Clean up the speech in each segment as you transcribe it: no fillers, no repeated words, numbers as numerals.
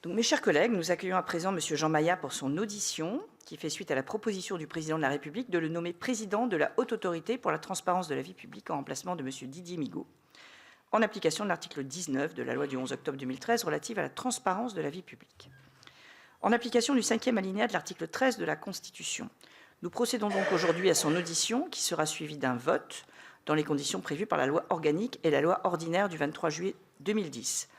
Donc, mes chers collègues, nous accueillons à présent M. Jean Maïa pour son audition, qui fait suite à la proposition du président de la République de le nommer président de la Haute Autorité pour la transparence de la vie publique en remplacement de M. Didier Migaud, en application de l'article 19 de la loi du 11 octobre 2013 relative à la transparence de la vie publique. En application du 5e alinéa de l'article 13 de la Constitution, nous procédons donc aujourd'hui à son audition, qui sera suivie d'un vote dans les conditions prévues par la loi organique et la loi ordinaire du 23 juillet 2010.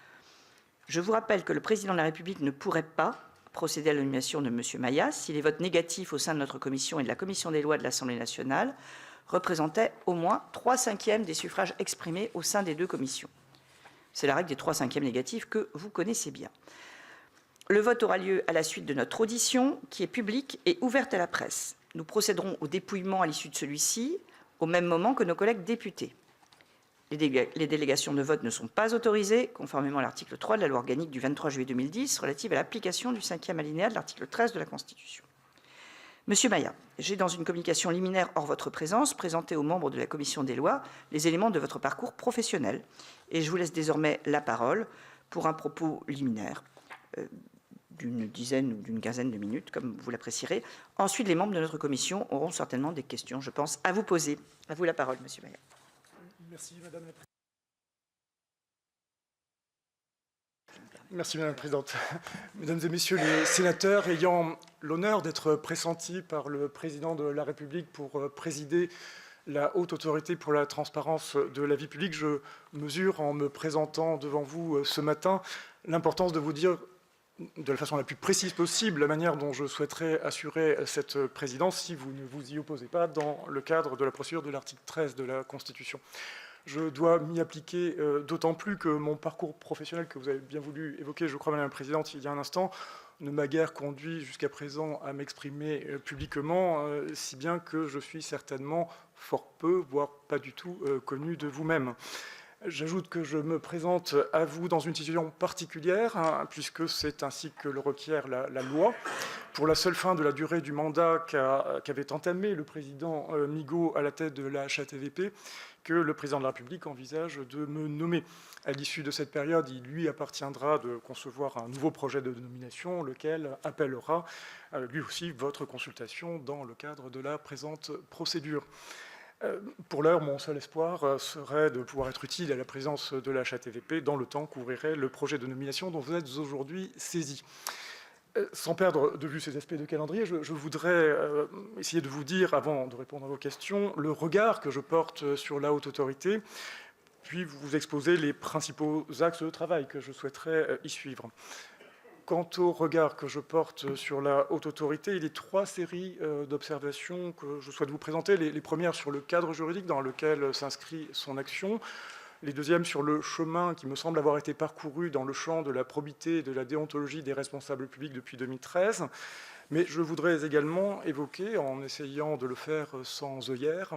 Je vous rappelle que le président de la République ne pourrait pas procéder à la nomination de M. Maïa si les votes négatifs au sein de notre commission et de la commission des lois de l'Assemblée nationale représentaient au moins 3/5 des suffrages exprimés au sein des deux commissions. C'est la règle des 3/5 négatifs que vous connaissez bien. Le vote aura lieu à la suite de notre audition, qui est publique et ouverte à la presse. Nous procéderons au dépouillement à l'issue de celui-ci, au même moment que nos collègues députés. Les délégations de vote ne sont pas autorisées, conformément à l'article 3 de la loi organique du 23 juillet 2010, relative à l'application du 5e alinéa de l'article 13 de la Constitution. Monsieur Maïa, j'ai, dans une communication liminaire hors votre présence, présenté aux membres de la commission des lois les éléments de votre parcours professionnel. Et je vous laisse désormais la parole pour un propos liminaire d'une dizaine ou d'une quinzaine de minutes, comme vous l'apprécierez. Ensuite, les membres de notre commission auront certainement des questions, je pense, à vous poser. À vous la parole, monsieur Maïa. Merci, Madame la Présidente. Merci, Madame la Présidente. Mesdames et Messieurs les sénateurs, ayant l'honneur d'être pressenti par le Président de la République pour présider la Haute Autorité pour la transparence de la vie publique, je mesure, en me présentant devant vous ce matin, l'importance de vous dire de la façon la plus précise possible la manière dont je souhaiterais assurer cette présidence si vous ne vous y opposez pas dans le cadre de la procédure de l'article 13 de la Constitution. Je dois m'y appliquer d'autant plus que mon parcours professionnel que vous avez bien voulu évoquer, je crois, Madame la Présidente, il y a un instant, ne m'a guère conduit jusqu'à présent à m'exprimer publiquement, si bien que je suis certainement fort peu, voire pas du tout, connu de vous-même. J'ajoute que je me présente à vous dans une situation particulière, hein, puisque c'est ainsi que le requiert la loi, pour la seule fin de la durée du mandat qu'avait entamé le président Migaud à la tête de la HATVP, que le président de la République envisage de me nommer. À l'issue de cette période, il lui appartiendra de concevoir un nouveau projet de nomination, lequel appellera lui aussi votre consultation dans le cadre de la présente procédure. Pour l'heure, mon seul espoir serait de pouvoir être utile à la présidence de la HATVP dans le temps qu'ouvrirait le projet de nomination dont vous êtes aujourd'hui saisi. Sans perdre de vue ces aspects de calendrier, je voudrais essayer de vous dire, avant de répondre à vos questions, le regard que je porte sur la Haute Autorité, puis vous exposer les principaux axes de travail que je souhaiterais y suivre. Quant au regard que je porte sur la Haute Autorité, il y a 3 séries d'observations que je souhaite vous présenter. Les premières sur le cadre juridique dans lequel s'inscrit son action. Les deuxièmes sur le chemin qui me semble avoir été parcouru dans le champ de la probité et de la déontologie des responsables publics depuis 2013. Mais je voudrais également évoquer, en essayant de le faire sans œillère,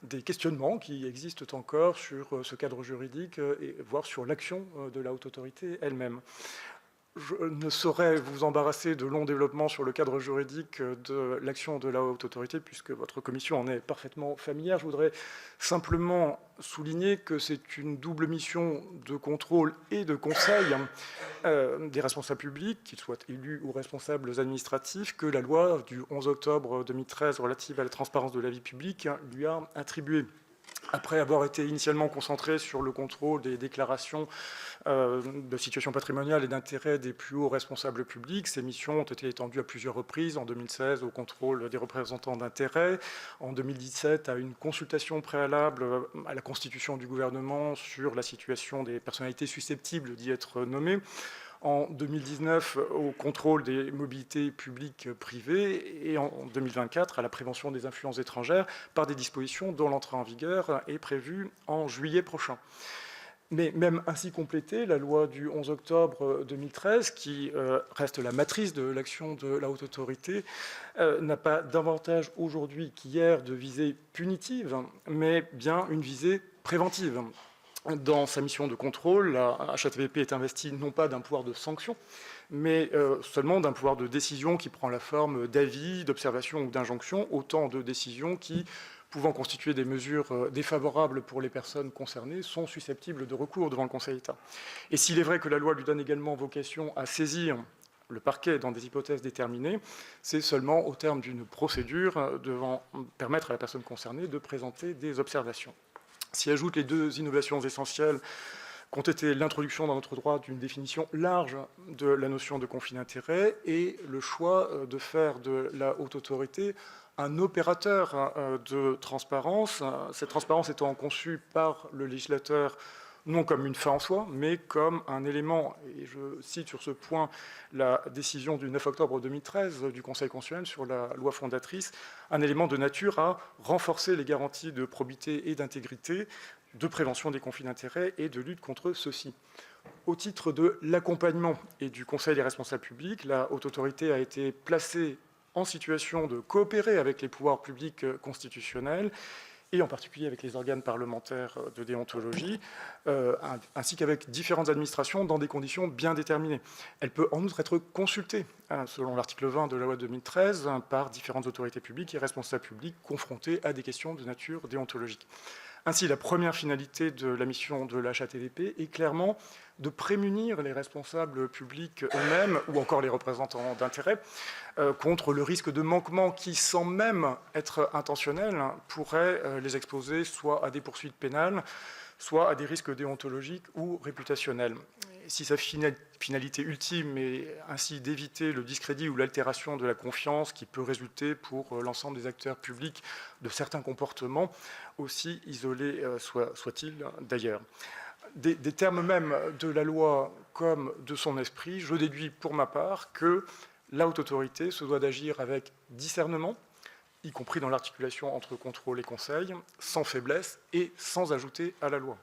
des questionnements qui existent encore sur ce cadre juridique et voire sur l'action de la Haute Autorité elle-même. Je ne saurais vous embarrasser de longs développements sur le cadre juridique de l'action de la Haute Autorité, puisque votre commission en est parfaitement familière. Je voudrais simplement souligner que c'est une double mission de contrôle et de conseil des responsables publics, qu'ils soient élus ou responsables administratifs, que la loi du 11 octobre 2013 relative à la transparence de la vie publique lui a attribué. Après avoir été initialement concentré sur le contrôle des déclarations de situation patrimoniale et d'intérêt des plus hauts responsables publics, ces missions ont été étendues à plusieurs reprises, en 2016 au contrôle des représentants d'intérêt, en 2017 à une consultation préalable à la constitution du gouvernement sur la situation des personnalités susceptibles d'y être nommées, en 2019 au contrôle des mobilités publiques privées et en 2024 à la prévention des influences étrangères par des dispositions dont l'entrée en vigueur est prévue en juillet prochain. Mais même ainsi complétée, la loi du 11 octobre 2013, qui reste la matrice de l'action de la Haute Autorité, n'a pas davantage aujourd'hui qu'hier de visée punitive, mais bien une visée préventive. Dans sa mission de contrôle, la HATVP est investie non pas d'un pouvoir de sanction, mais seulement d'un pouvoir de décision qui prend la forme d'avis, d'observation ou d'injonction, autant de décisions qui pouvant constituer des mesures défavorables pour les personnes concernées sont susceptibles de recours devant le Conseil d'État. Et s'il est vrai que la loi lui donne également vocation à saisir le parquet dans des hypothèses déterminées, c'est seulement au terme d'une procédure devant permettre à la personne concernée de présenter des observations. S'y ajoutent les deux innovations essentielles qu'ont été l'introduction dans notre droit d'une définition large de la notion de conflit d'intérêts et le choix de faire de la haute autorité un opérateur de transparence, cette transparence étant conçue par le législateur non comme une fin en soi, mais comme un élément, et je cite sur ce point la décision du 9 octobre 2013 du Conseil constitutionnel sur la loi fondatrice, un élément de nature à renforcer les garanties de probité et d'intégrité, de prévention des conflits d'intérêts et de lutte contre ceux-ci. Au titre de l'accompagnement et du Conseil des responsables publics, la haute autorité a été placée en situation de coopérer avec les pouvoirs publics constitutionnels et en particulier avec les organes parlementaires de déontologie, ainsi qu'avec différentes administrations dans des conditions bien déterminées. Elle peut en outre être consultée, selon l'article 20 de la loi de 2013, par différentes autorités publiques et responsables publics confrontés à des questions de nature déontologique. Ainsi, la première finalité de la mission de la HATVP est clairement de prémunir les responsables publics eux-mêmes, ou encore les représentants d'intérêts, contre le risque de manquement qui, sans même être intentionnel, pourrait les exposer soit à des poursuites pénales, soit à des risques déontologiques ou réputationnels. Si sa finalité ultime est ainsi d'éviter le discrédit ou l'altération de la confiance qui peut résulter pour l'ensemble des acteurs publics de certains comportements, aussi isolés soient-ils d'ailleurs. Des termes même de la loi comme de son esprit, je déduis pour ma part que la haute autorité se doit d'agir avec discernement, y compris dans l'articulation entre contrôle et conseil, sans faiblesse et sans ajouter à la loi.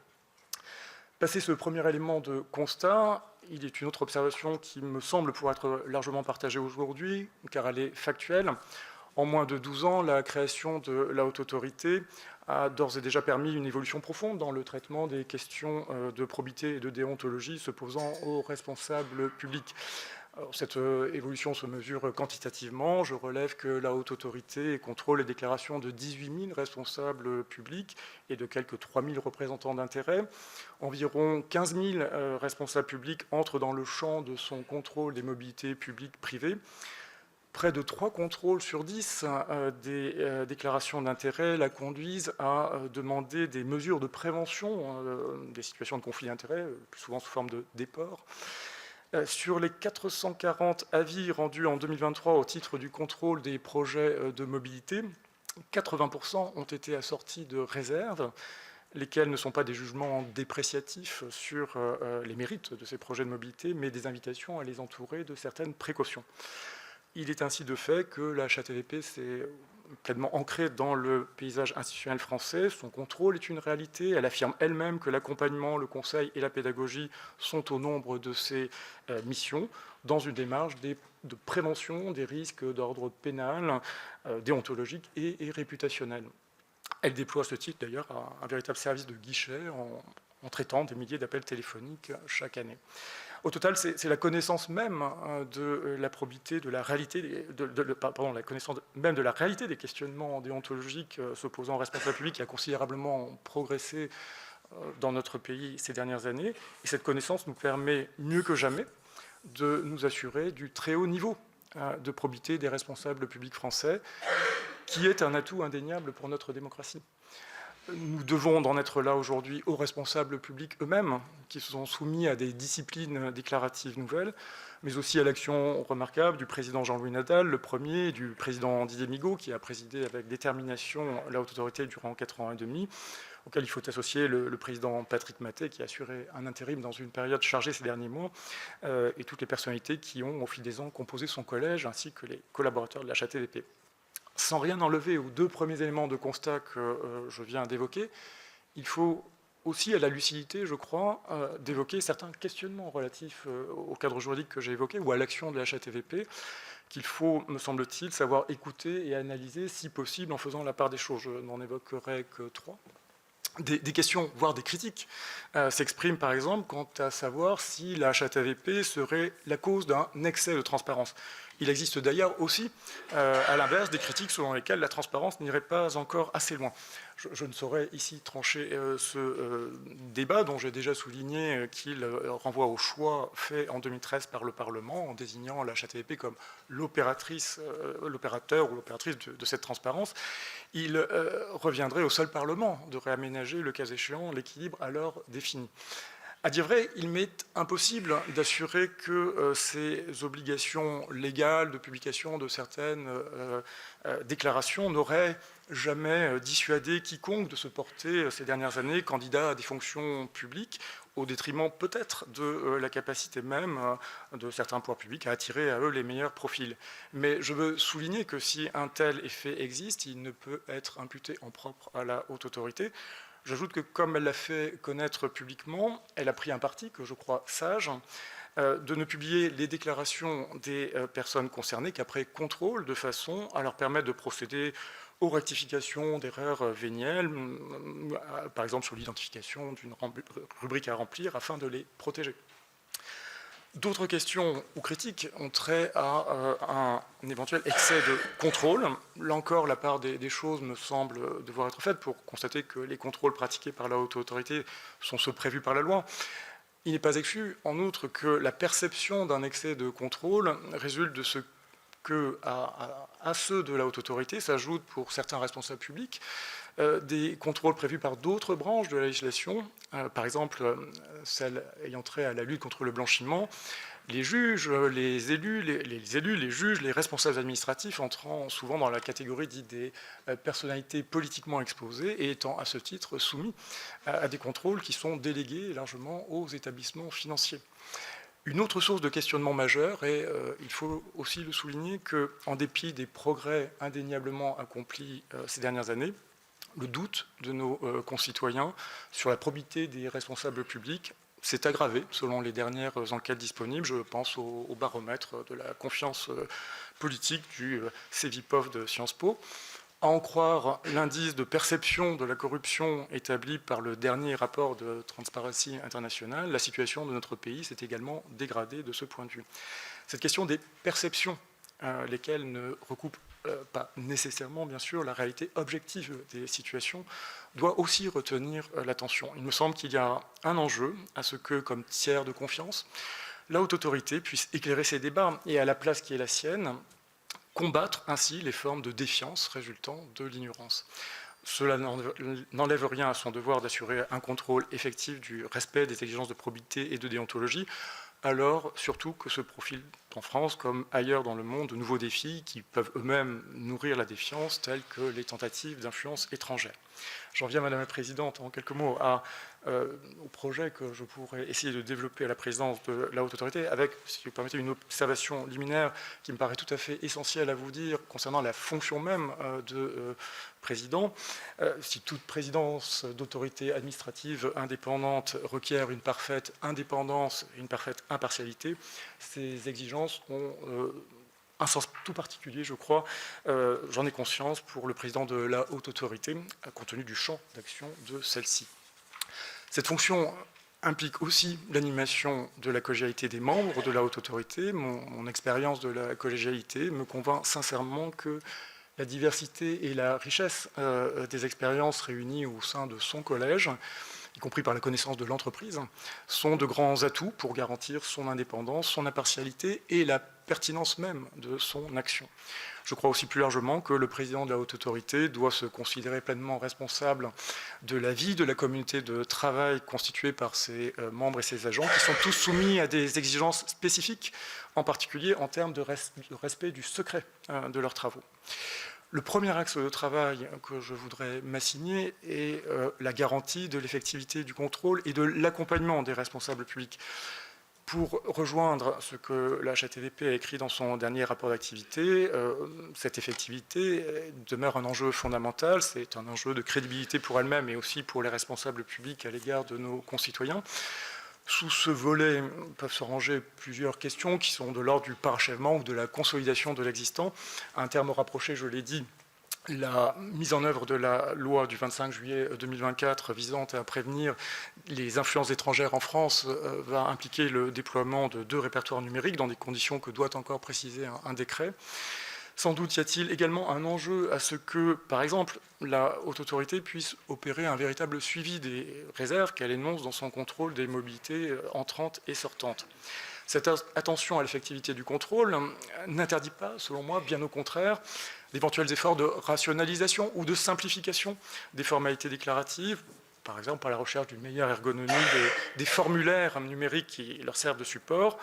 Passé ce premier élément de constat, il est une autre observation qui me semble pouvoir être largement partagée aujourd'hui, car elle est factuelle. En moins de 12 ans, la création de la haute autorité a d'ores et déjà permis une évolution profonde dans le traitement des questions de probité et de déontologie se posant aux responsables publics. Alors, cette évolution se mesure quantitativement. Je relève que la haute autorité contrôle les déclarations de 18 000 responsables publics et de quelques 3 000 représentants d'intérêts. Environ 15 000 responsables publics entrent dans le champ de son contrôle des mobilités publiques privées. Près de 3 contrôles sur 10 des déclarations d'intérêt la conduisent à demander des mesures de prévention des situations de conflit d'intérêts, plus souvent sous forme de déport. Sur les 440 avis rendus en 2023 au titre du contrôle des projets de mobilité, 80% ont été assortis de réserves, lesquels ne sont pas des jugements dépréciatifs sur les mérites de ces projets de mobilité, mais des invitations à les entourer de certaines précautions. Il est ainsi de fait que la HATVP s'est pleinement ancrée dans le paysage institutionnel français. Son contrôle est une réalité. Elle affirme elle-même que l'accompagnement, le conseil et la pédagogie sont au nombre de ses missions, dans une démarche de prévention des risques d'ordre pénal, déontologique et réputationnel. Elle déploie à ce titre d'ailleurs un véritable service de guichet en traitant des milliers d'appels téléphoniques chaque année. Au total, c'est la connaissance même de la probité, de la réalité, la connaissance même de la réalité des questionnements déontologiques s'opposant aux responsables publics qui a considérablement progressé dans notre pays ces dernières années. Et cette connaissance nous permet mieux que jamais de nous assurer du très haut niveau de probité des responsables publics français, qui est un atout indéniable pour notre démocratie. Nous devons en être là aujourd'hui aux responsables publics eux-mêmes, qui se sont soumis à des disciplines déclaratives nouvelles, mais aussi à l'action remarquable du président Jean-Louis Nadal, le premier, et du président Didier Migaud, qui a présidé avec détermination la haute autorité durant 4 ans et demi, auquel il faut associer le président Patrick Mathey, qui a assuré un intérim dans une période chargée ces derniers mois, et toutes les personnalités qui ont, au fil des ans, composé son collège, ainsi que les collaborateurs de la HATVP. Sans rien enlever aux 2 premiers éléments de constat que je viens d'évoquer, il faut aussi à la lucidité, je crois, d'évoquer certains questionnements relatifs au cadre juridique que j'ai évoqué ou à l'action de la HATVP qu'il faut, me semble-t-il, savoir écouter et analyser, si possible, en faisant la part des choses. Je n'en évoquerai que 3. des questions, voire des critiques, s'expriment par exemple quant à savoir si la HATVP serait la cause d'un excès de transparence. Il existe d'ailleurs aussi, à l'inverse, des critiques selon lesquelles la transparence n'irait pas encore assez loin. Je ne saurais ici trancher ce débat dont j'ai déjà souligné qu'il renvoie au choix fait en 2013 par le Parlement en désignant la HATVP comme l'opérateur ou l'opératrice de cette transparence. Il reviendrait au seul Parlement de réaménager, le cas échéant, l'équilibre alors défini. À dire vrai, il m'est impossible d'assurer que ces obligations légales de publication de certaines déclarations n'auraient jamais dissuadé quiconque de se porter ces dernières années candidat à des fonctions publiques, au détriment peut-être de la capacité même de certains pouvoirs publics à attirer à eux les meilleurs profils. Mais je veux souligner que si un tel effet existe, il ne peut être imputé en propre à la haute autorité. J'ajoute que comme elle l'a fait connaître publiquement, elle a pris un parti que je crois sage, de ne publier les déclarations des personnes concernées qu'après contrôle, de façon à leur permettre de procéder aux rectifications d'erreurs vénielles, par exemple sur l'identification d'une rubrique à remplir, afin de les protéger. D'autres questions ou critiques ont trait à un éventuel excès de contrôle. Là encore, la part des choses me semble devoir être faite pour constater que les contrôles pratiqués par la haute autorité sont ceux prévus par la loi. Il n'est pas exclu, en outre, que la perception d'un excès de contrôle résulte de ce que, à ceux de la haute autorité s'ajoutent pour certains responsables publics des contrôles prévus par d'autres branches de la législation, par exemple celle ayant trait à la lutte contre le blanchiment, les juges, les élus, les juges, les responsables administratifs entrant souvent dans la catégorie dite des personnalités politiquement exposées et étant à ce titre soumis à des contrôles qui sont délégués largement aux établissements financiers. Une autre source de questionnement majeur, et il faut aussi le souligner, qu'en dépit des progrès indéniablement accomplis ces dernières années, le doute de nos concitoyens sur la probité des responsables publics s'est aggravé selon les dernières enquêtes disponibles. Je pense au baromètre de la confiance politique du Cevipof de Sciences Po. À en croire l'indice de perception de la corruption établi par le dernier rapport de Transparency International, la situation de notre pays s'est également dégradée de ce point de vue. Cette question des perceptions, lesquelles ne recoupent pas nécessairement, bien sûr, la réalité objective des situations, doit aussi retenir l'attention. Il me semble qu'il y a un enjeu à ce que, comme tiers de confiance, la haute autorité puisse éclairer ses débats et, à la place qui est la sienne, combattre ainsi les formes de défiance résultant de l'ignorance. Cela n'enlève rien à son devoir d'assurer un contrôle effectif du respect des exigences de probité et de déontologie, alors surtout que se profilent en France comme ailleurs dans le monde de nouveaux défis qui peuvent eux-mêmes nourrir la défiance, tels que les tentatives d'influence étrangère. J'en viens, Madame la Présidente, en quelques mots au projet que je pourrais essayer de développer à la présidence de la Haute Autorité, avec, si vous permettez, une observation liminaire qui me paraît tout à fait essentielle à vous dire concernant la fonction même de président. Si toute présidence d'autorité administrative indépendante requiert une parfaite indépendance et une parfaite impartialité, ces exigences ont un sens tout particulier, je crois, j'en ai conscience, pour le président de la haute autorité, compte tenu du champ d'action de celle-ci. Cette fonction implique aussi l'animation de la collégialité des membres de la haute autorité. Mon expérience de la collégialité me convainc sincèrement que la diversité et la richesse des expériences réunies au sein de son collège, y compris par la connaissance de l'entreprise, sont de grands atouts pour garantir son indépendance, son impartialité et la pertinence même de son action. Je crois aussi plus largement que le président de la haute autorité doit se considérer pleinement responsable de la vie de la communauté de travail constituée par ses membres et ses agents, qui sont tous soumis à des exigences spécifiques, en particulier en termes de respect du secret de leurs travaux. Le premier axe de travail que je voudrais m'assigner est la garantie de l'effectivité du contrôle et de l'accompagnement des responsables publics. Pour rejoindre ce que la HATVP a écrit dans son dernier rapport d'activité, cette effectivité demeure un enjeu fondamental. C'est un enjeu de crédibilité pour elle-même et aussi pour les responsables publics à l'égard de nos concitoyens. Sous ce volet peuvent se ranger plusieurs questions qui sont de l'ordre du parachèvement ou de la consolidation de l'existant. Un terme rapproché, je l'ai dit, La mise en œuvre de la loi du 25 juillet 2024 visant à prévenir les influences étrangères en France va impliquer le déploiement de 2 répertoires numériques dans des conditions que doit encore préciser un décret. Sans doute y a-t-il également un enjeu à ce que, par exemple, la Haute Autorité puisse opérer un véritable suivi des réserves qu'elle énonce dans son contrôle des mobilités entrantes et sortantes. Cette attention à l'effectivité du contrôle n'interdit pas, selon moi, bien au contraire, d'éventuels efforts de rationalisation ou de simplification des formalités déclaratives, par exemple par la recherche d'une meilleure ergonomie des formulaires numériques qui leur servent de support,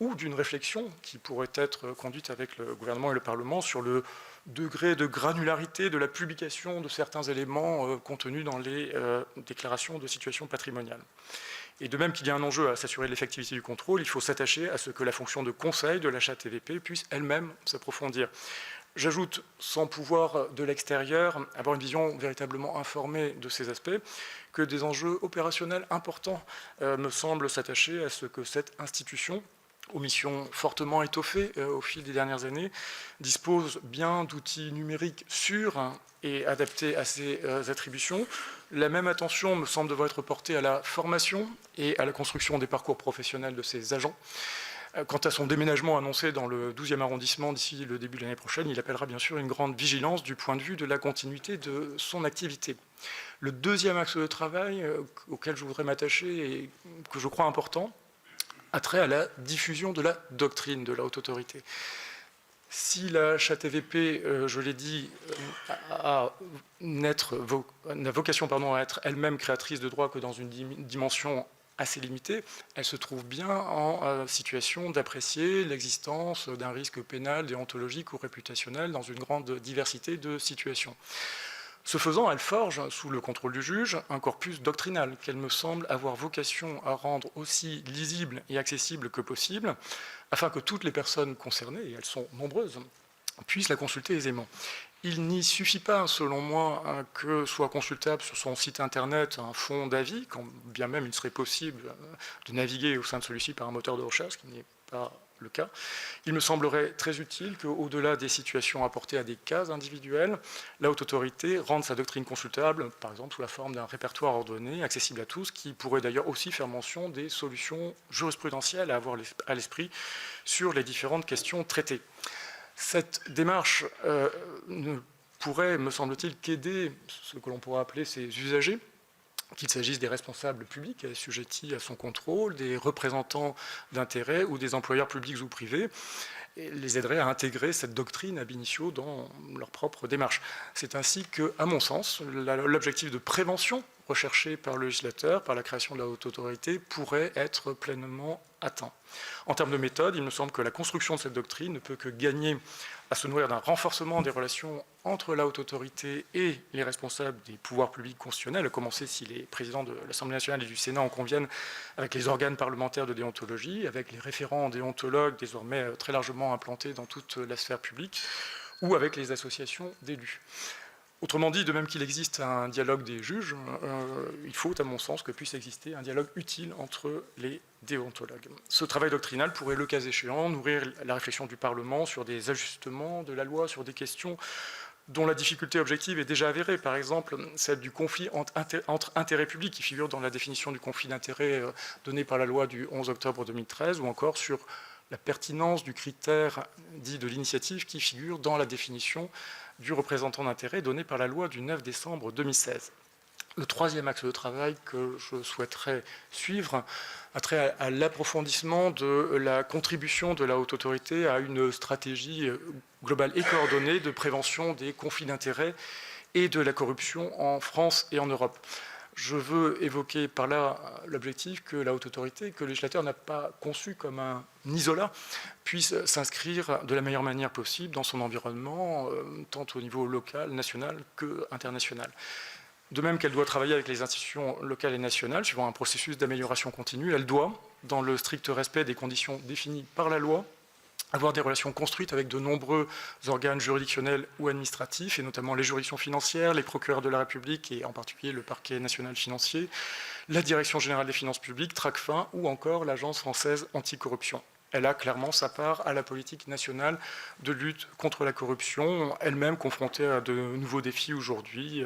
ou d'une réflexion qui pourrait être conduite avec le gouvernement et le Parlement sur le degré de granularité de la publication de certains éléments contenus dans les déclarations de situation patrimoniale. Et de même qu'il y a un enjeu à s'assurer de l'effectivité du contrôle, il faut s'attacher à ce que la fonction de conseil de l'HATVP puisse elle-même s'approfondir. J'ajoute, sans pouvoir de l'extérieur avoir une vision véritablement informée de ces aspects, que des enjeux opérationnels importants me semblent s'attacher à ce que cette institution, aux missions fortement étoffées au fil des dernières années, dispose bien d'outils numériques sûrs et adaptés à ses attributions. La même attention me semble devoir être portée à la formation et à la construction des parcours professionnels de ses agents. Quant à son déménagement annoncé dans le 12e arrondissement d'ici le début de l'année prochaine, il appellera bien sûr une grande vigilance du point de vue de la continuité de son activité. Le deuxième axe de travail auquel je voudrais m'attacher et que je crois important a trait à la diffusion de la doctrine de la haute autorité. Si la HATVP, je l'ai dit, n'a vocation à être elle-même créatrice de droit que dans une dimension assez limitée, elle se trouve bien en situation d'apprécier l'existence d'un risque pénal, déontologique ou réputationnel dans une grande diversité de situations. Ce faisant, elle forge, sous le contrôle du juge, un corpus doctrinal qu'elle me semble avoir vocation à rendre aussi lisible et accessible que possible, afin que toutes les personnes concernées, et elles sont nombreuses, puissent la consulter aisément. Il n'y suffit pas, selon moi, que soit consultable sur son site internet un fonds d'avis, quand bien même il serait possible de naviguer au sein de celui-ci par un moteur de recherche, ce qui n'est pas le cas. Il me semblerait très utile qu'au-delà des situations apportées à des cas individuels, la haute autorité rende sa doctrine consultable, par exemple sous la forme d'un répertoire ordonné, accessible à tous, qui pourrait d'ailleurs aussi faire mention des solutions jurisprudentielles à avoir à l'esprit sur les différentes questions traitées. Cette démarche ne pourrait, me semble-t-il, qu'aider ce que l'on pourrait appeler ses usagers, qu'il s'agisse des responsables publics assujettis à son contrôle, des représentants d'intérêts ou des employeurs publics ou privés, et les aiderait à intégrer cette doctrine ab initio dans leur propre démarche. C'est ainsi que, à mon sens, l'objectif de prévention recherché par le législateur, par la création de la haute autorité, pourrait être pleinement atteint. En termes de méthode, il me semble que la construction de cette doctrine ne peut que gagner à se nourrir d'un renforcement des relations entre la haute autorité et les responsables des pouvoirs publics constitutionnels, à commencer si les présidents de l'Assemblée nationale et du Sénat en conviennent, avec les organes parlementaires de déontologie, avec les référents déontologues désormais très largement implantés dans toute la sphère publique, ou avec les associations d'élus. Autrement dit, de même qu'il existe un dialogue des juges, il faut, à mon sens, que puisse exister un dialogue utile entre les déontologues. Ce travail doctrinal pourrait, le cas échéant, nourrir la réflexion du Parlement sur des ajustements de la loi, sur des questions dont la difficulté objective est déjà avérée. Par exemple, celle du conflit entre intérêts publics, qui figure dans la définition du conflit d'intérêts donnée par la loi du 11 octobre 2013, ou encore sur la pertinence du critère dit de l'initiative qui figure dans la définition du représentant d'intérêt donné par la loi du 9 décembre 2016. Le troisième axe de travail que je souhaiterais suivre a trait à l'approfondissement de la contribution de la haute autorité à une stratégie globale et coordonnée de prévention des conflits d'intérêts et de la corruption en France et en Europe. Je veux évoquer par là l'objectif que la haute autorité, que le législateur n'a pas conçu comme un isolat, puisse s'inscrire de la meilleure manière possible dans son environnement, tant au niveau local, national qu'international. De même qu'elle doit travailler avec les institutions locales et nationales, suivant un processus d'amélioration continue, elle doit, dans le strict respect des conditions définies par la loi, avoir des relations construites avec de nombreux organes juridictionnels ou administratifs, et notamment les juridictions financières, les procureurs de la République, et en particulier le parquet national financier, la Direction générale des finances publiques, Tracfin, ou encore l'Agence française anticorruption. elle a clairement sa part à la politique nationale de lutte contre la corruption, elle-même confrontée à de nouveaux défis aujourd'hui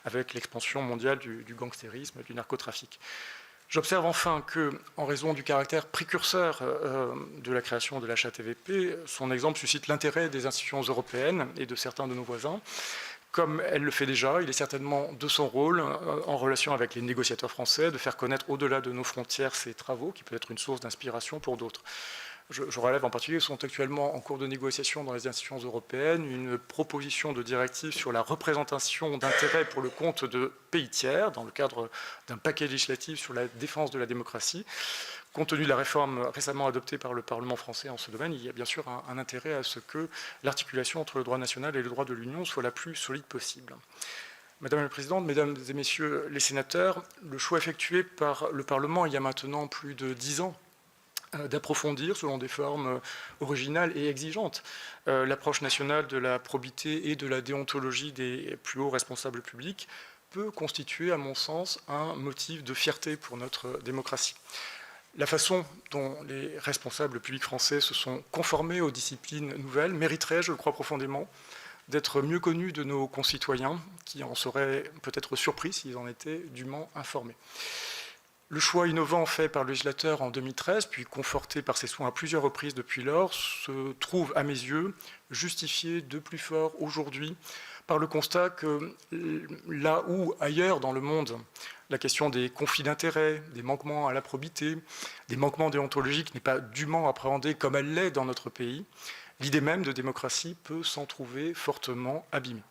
avec l'expansion mondiale du gangstérisme, du narcotrafic. J'observe enfin que, en raison du caractère précurseur de la création de l'HATVP, son exemple suscite l'intérêt des institutions européennes et de certains de nos voisins. Comme elle le fait déjà, il est certainement de son rôle, en relation avec les négociateurs français, de faire connaître au-delà de nos frontières ces travaux, qui peuvent être une source d'inspiration pour d'autres. Je relève en particulier, sont actuellement en cours de négociation dans les institutions européennes une proposition de directive sur la représentation d'intérêts pour le compte de pays tiers, dans le cadre d'un paquet législatif sur la défense de la démocratie. Compte tenu de la réforme récemment adoptée par le Parlement français en ce domaine, il y a bien sûr un intérêt à ce que l'articulation entre le droit national et le droit de l'Union soit la plus solide possible. Madame la Présidente, Mesdames et Messieurs les sénateurs, le choix effectué par le Parlement il y a maintenant plus de 10 ans d'approfondir, selon des formes originales et exigeantes, l'approche nationale de la probité et de la déontologie des plus hauts responsables publics peut constituer, à mon sens, un motif de fierté pour notre démocratie. La façon dont les responsables publics français se sont conformés aux disciplines nouvelles mériterait, je le crois profondément, d'être mieux connue de nos concitoyens, qui en seraient peut-être surpris s'ils en étaient dûment informés. Le choix innovant fait par le législateur en 2013, puis conforté par ses soins à plusieurs reprises depuis lors, se trouve, à mes yeux, justifié de plus fort aujourd'hui par le constat que là où, ailleurs dans le monde, la question des conflits d'intérêts, des manquements à la probité, des manquements déontologiques n'est pas dûment appréhendée comme elle l'est dans notre pays, l'idée même de démocratie peut s'en trouver fortement abîmée.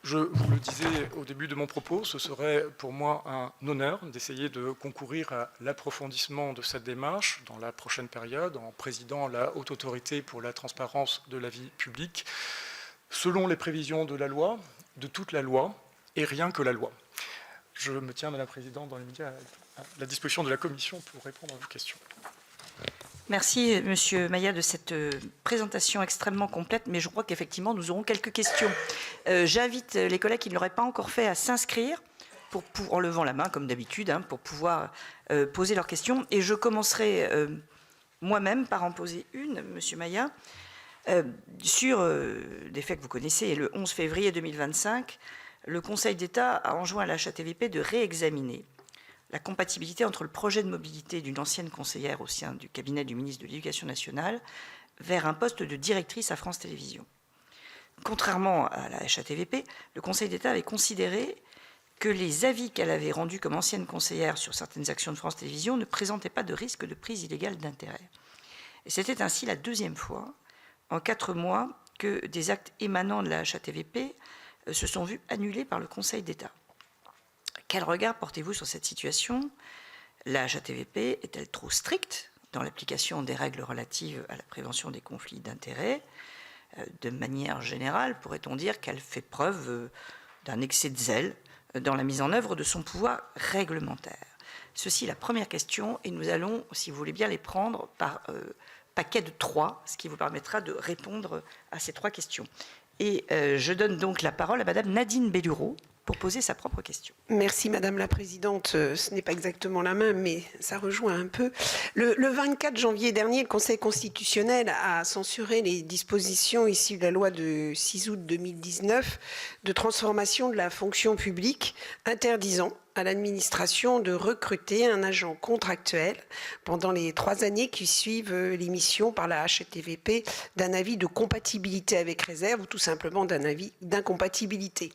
Je vous le disais au début de mon propos, ce serait pour moi un honneur d'essayer de concourir à l'approfondissement de cette démarche dans la prochaine période en présidant la Haute Autorité pour la transparence de la vie publique, selon les prévisions de la loi, de toute la loi et rien que la loi. Je me tiens, Madame la Présidente, dans les médias à la disposition de la Commission pour répondre à vos questions. Merci, Monsieur Maillat, de cette présentation extrêmement complète, mais je crois qu'effectivement, nous aurons quelques questions. J'invite les collègues qui ne l'auraient pas encore fait à s'inscrire, en levant la main, comme d'habitude, pour pouvoir poser leurs questions. Et je commencerai moi-même par en poser une, Monsieur Maillat, sur des faits que vous connaissez. Le 11 février 2025, le Conseil d'État a enjoint à la HATVP de réexaminer la compatibilité entre le projet de mobilité d'une ancienne conseillère au sein du cabinet du ministre de l'Éducation nationale vers un poste de directrice à France Télévisions. Contrairement à la HATVP, le Conseil d'État avait considéré que les avis qu'elle avait rendus comme ancienne conseillère sur certaines actions de France Télévisions ne présentaient pas de risque de prise illégale d'intérêt. Et c'était ainsi la deuxième fois en 4 mois que des actes émanant de la HATVP se sont vus annulés par le Conseil d'État. Quel regard portez-vous sur cette situation? La HATVP est-elle trop stricte dans l'application des règles relatives à la prévention des conflits d'intérêts? De manière générale, pourrait-on dire qu'elle fait preuve d'un excès de zèle dans la mise en œuvre de son pouvoir réglementaire? Ceci est la première question, et nous allons, si vous voulez bien, les prendre par paquet de 3, ce qui vous permettra de répondre à ces 3 questions. Et je donne donc la parole à Madame Nadine Bellureau pour poser sa propre question. Merci Madame la Présidente. Ce n'est pas exactement la même, mais ça rejoint un peu. Le 24 janvier dernier, le Conseil constitutionnel a censuré les dispositions issues de la loi de 6 août 2019 de transformation de la fonction publique, interdisant à l'administration de recruter un agent contractuel pendant les 3 années qui suivent l'émission par la HATVP d'un avis de compatibilité avec réserve ou tout simplement d'un avis d'incompatibilité.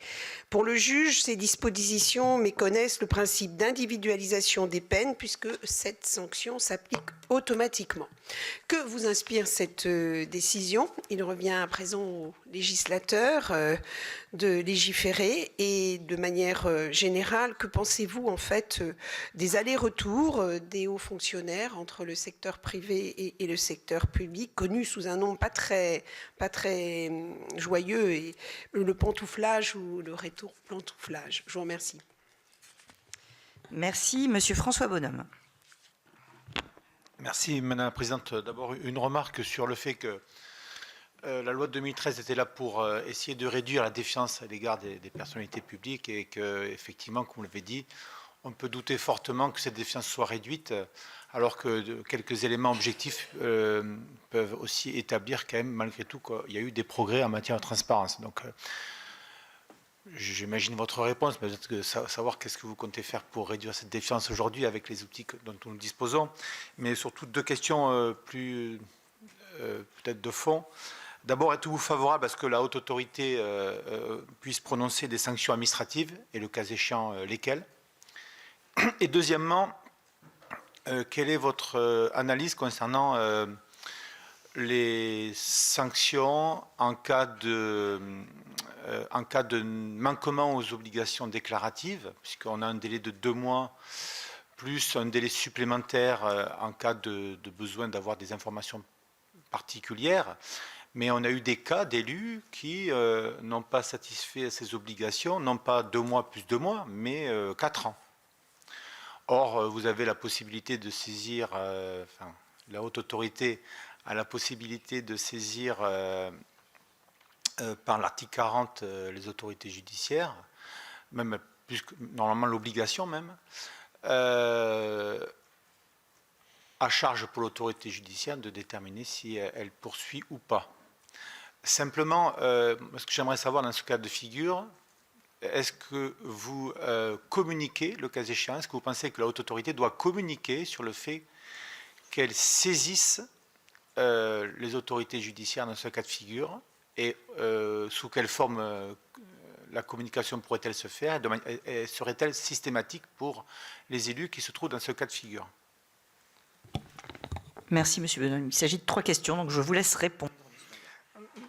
Pour le juge, ces dispositions méconnaissent le principe d'individualisation des peines puisque cette sanction s'applique automatiquement. Que vous inspire cette décision? Il revient à présent aux législateurs de légiférer et de manière générale, que pensez-vous en fait des allers-retours des hauts fonctionnaires entre le secteur privé et le secteur public, connu sous un nom pas très joyeux, et le pantouflage ou le rétro-pantouflage? Je vous remercie. Merci. Monsieur François Bonhomme. Merci Madame la Présidente. D'abord une remarque sur le fait que la loi de 2013 était là pour essayer de réduire la défiance à l'égard des personnalités publiques et que, effectivement, comme vous l'avez dit, on peut douter fortement que cette défiance soit réduite alors que quelques éléments objectifs peuvent aussi établir quand même, malgré tout, qu'il y a eu des progrès en matière de transparence. Donc, j'imagine votre réponse, mais peut-être que savoir qu'est-ce que vous comptez faire pour réduire cette défiance aujourd'hui avec les outils dont nous disposons. Mais surtout, deux questions plus peut-être de fond. D'abord, êtes-vous favorable à ce que la haute autorité puisse prononcer des sanctions administratives, et le cas échéant, lesquelles? Et deuxièmement, quelle est votre analyse concernant les sanctions en cas de manquement aux obligations déclaratives, puisqu'on a un délai de 2 mois, plus un délai supplémentaire en cas de besoin d'avoir des informations particulières, mais on a eu des cas d'élus qui n'ont pas satisfait à ces obligations, non pas 2 mois plus 2 mois, mais 4 ans. Or, vous avez la possibilité de saisir, la haute autorité a la possibilité de saisir par l'article 40 les autorités judiciaires, même plus que, normalement l'obligation même, à charge pour l'autorité judiciaire de déterminer si elle poursuit ou pas. Simplement, ce que j'aimerais savoir dans ce cas de figure, est-ce que vous communiquez, le cas échéant, est-ce que vous pensez que la haute autorité doit communiquer sur le fait qu'elle saisisse les autorités judiciaires dans ce cas de figure, et sous quelle forme la communication pourrait-elle se faire, et serait-elle systématique pour les élus qui se trouvent dans ce cas de figure? Merci, Monsieur Benoît. Il s'agit de 3 questions, donc je vous laisse répondre.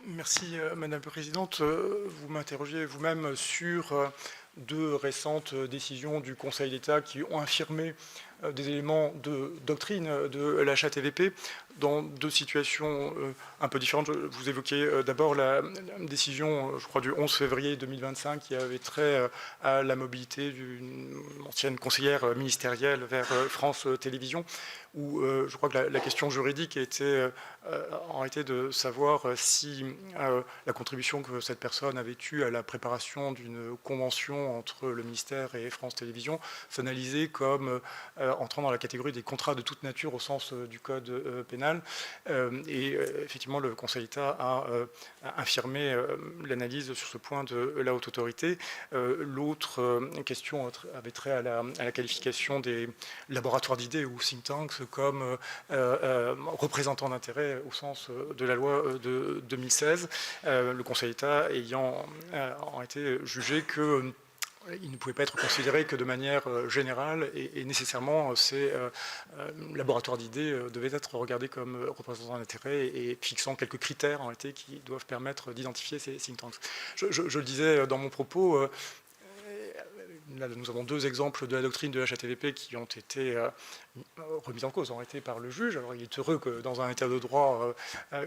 Merci, Madame la Présidente. Vous m'interrogez vous-même sur 2 récentes décisions du Conseil d'État qui ont infirmé des éléments de doctrine de la HATVP dans 2 situations un peu différentes. Vous évoquez d'abord la décision, je crois, du 11 février 2025 qui avait trait à la mobilité d'une ancienne conseillère ministérielle vers France Télévisions, où je crois que la question juridique était en réalité de savoir si la contribution que cette personne avait eue à la préparation d'une convention entre le ministère et France Télévisions s'analysait comme entrant dans la catégorie des contrats de toute nature au sens du code pénal. Et effectivement, le Conseil d'État a infirmé l'analyse sur ce point de la haute autorité. L'autre question avait trait à la qualification des laboratoires d'idées ou think tanks comme représentants d'intérêt au sens de la loi de 2016. Le Conseil d'État ayant en été jugé que il ne pouvait pas être considéré que de manière générale et nécessairement ces laboratoires d'idées devaient être regardés comme représentants d'intérêt et fixant quelques critères en réalité qui doivent permettre d'identifier ces think tanks. Je le disais dans mon propos, là, nous avons 2 exemples de la doctrine de la HATVP qui ont été remis en cause en réalité par le juge. Alors il est heureux que dans un état de droit,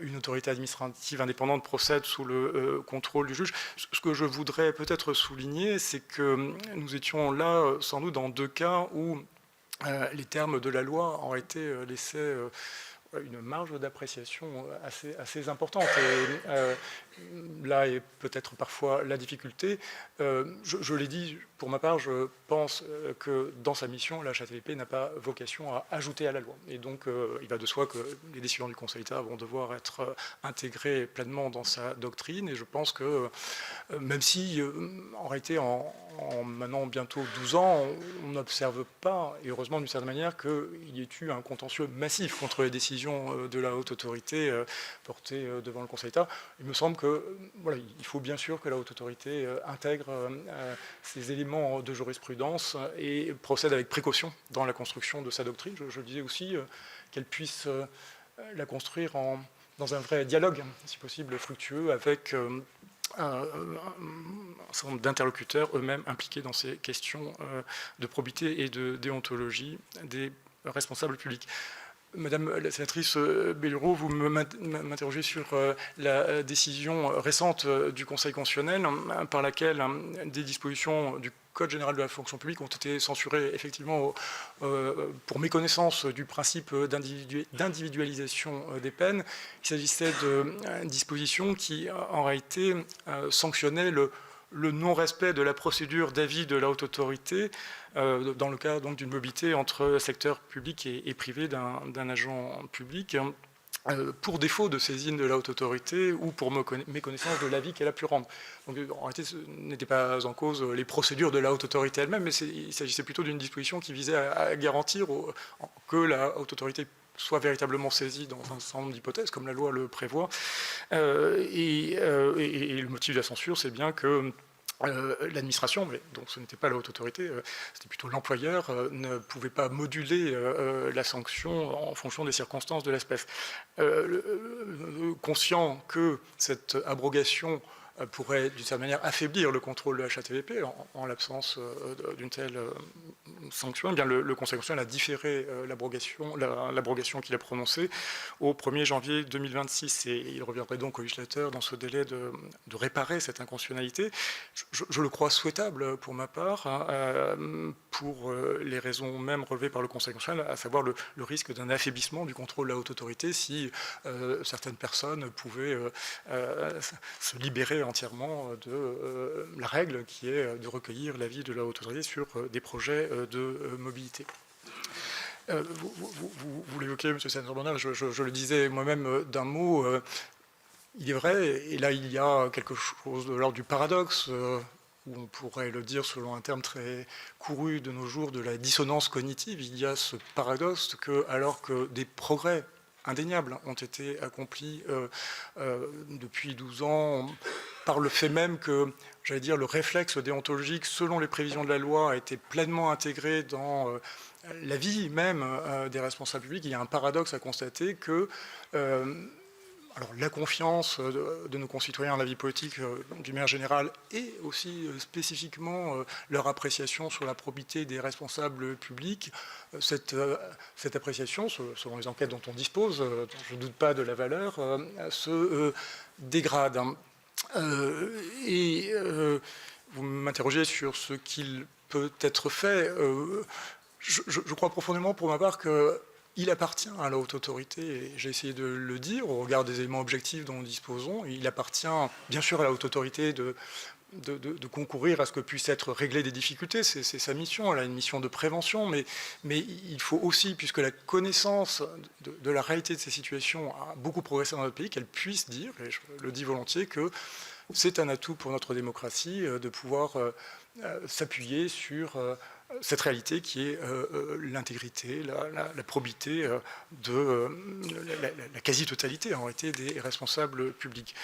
une autorité administrative indépendante procède sous le contrôle du juge. Ce que je voudrais peut-être souligner, c'est que nous étions là sans doute dans 2 cas où les termes de la loi ont été laissés une marge d'appréciation assez importante. Et là est peut-être parfois la difficulté. Je l'ai dit, pour ma part, je pense que dans sa mission, la HATVP n'a pas vocation à ajouter à la loi. Et donc, il va de soi que les décisions du Conseil d'État vont devoir être intégrées pleinement dans sa doctrine. Et je pense que, même si, en réalité, en maintenant bientôt 12 ans, on n'observe pas, et heureusement d'une certaine manière, qu'il y ait eu un contentieux massif contre les décisions de la haute autorité portées devant le Conseil d'État. Il me semble que, voilà, il faut bien sûr que la haute autorité intègre ces éléments de jurisprudence et procède avec précaution dans la construction de sa doctrine. Je disais aussi qu'elle puisse la construire dans un vrai dialogue, si possible fructueux, avec un certain nombre d'interlocuteurs eux-mêmes impliqués dans ces questions de probité et de déontologie des responsables publics. Madame la sénatrice Bellureau, vous m'interrogez sur la décision récente du Conseil constitutionnel par laquelle des dispositions du Code général de la fonction publique ont été censurées effectivement pour méconnaissance du principe d'individualisation des peines. Il s'agissait de dispositions qui en réalité sanctionnaient le non-respect de la procédure d'avis de la haute autorité dans le cas d'une mobilité entre secteur public et privé d'un agent public, pour défaut de saisine de la haute autorité ou pour méconnaissance de l'avis qu'elle a pu rendre. Donc, en réalité, ce n'était pas en cause les procédures de la haute autorité elle-même, mais il s'agissait plutôt d'une disposition qui visait à garantir que la haute autorité soit véritablement saisie dans un certain nombre d'hypothèses, comme la loi le prévoit. Et le motif de la censure, c'est bien que l'administration, mais donc ce n'était pas la haute autorité, c'était plutôt l'employeur, ne pouvait pas moduler la sanction en fonction des circonstances de l'espèce. Conscient que cette abrogation pourrait d'une certaine manière affaiblir le contrôle de la HATVP en l'absence d'une telle sanction, eh bien le Conseil constitutionnel a différé l'abrogation qu'il a prononcée au 1er janvier 2026 et il reviendrait donc au législateur dans ce délai de réparer cette inconstitutionnalité. Je le crois souhaitable pour ma part, pour les raisons même relevées par le Conseil constitutionnel, à savoir le risque d'un affaiblissement du contrôle de la haute autorité si certaines personnes pouvaient se libérer entièrement de la règle qui est de recueillir l'avis de la haute autorité sur des projets de mobilité. Vous l'évoquez, M. le sénateur Bernard, je le disais moi-même d'un mot, il est vrai, et là il y a quelque chose de l'ordre du paradoxe, où on pourrait le dire selon un terme très couru de nos jours, de la dissonance cognitive. Il y a ce paradoxe que, alors que des progrès indéniables ont été accomplis depuis 12 ans, par le fait même que, j'allais dire, le réflexe déontologique, selon les prévisions de la loi, a été pleinement intégré dans la vie même des responsables publics. Il y a un paradoxe à constater que alors, la confiance de nos concitoyens en la vie politique d'une manière générale et aussi spécifiquement leur appréciation sur la probité des responsables publics, cette appréciation, selon les enquêtes dont on dispose, dont je ne doute pas de la valeur, se dégrade. Vous m'interrogez sur ce qu'il peut être fait. Je crois profondément pour ma part qu'il appartient à la haute autorité, et j'ai essayé de le dire au regard des éléments objectifs dont nous disposons. Il appartient bien sûr à la haute autorité de concourir à ce que puissent être réglées des difficultés, c'est sa mission, elle a une mission de prévention, mais il faut aussi, puisque la connaissance de la réalité de ces situations a beaucoup progressé dans notre pays, qu'elle puisse dire, et je le dis volontiers, que c'est un atout pour notre démocratie de pouvoir s'appuyer sur cette réalité qui est l'intégrité, la probité de la quasi-totalité en réalité des responsables publics.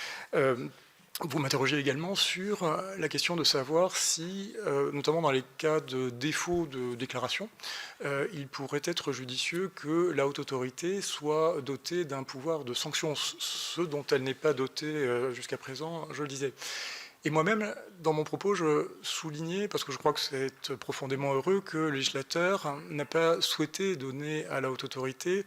Vous m'interrogez également sur la question de savoir si, notamment dans les cas de défaut de déclaration, il pourrait être judicieux que la haute autorité soit dotée d'un pouvoir de sanction, ce dont elle n'est pas dotée jusqu'à présent, je le disais. Et moi-même, dans mon propos, je soulignais, parce que je crois que c'est profondément heureux, que le législateur n'a pas souhaité donner à la haute autorité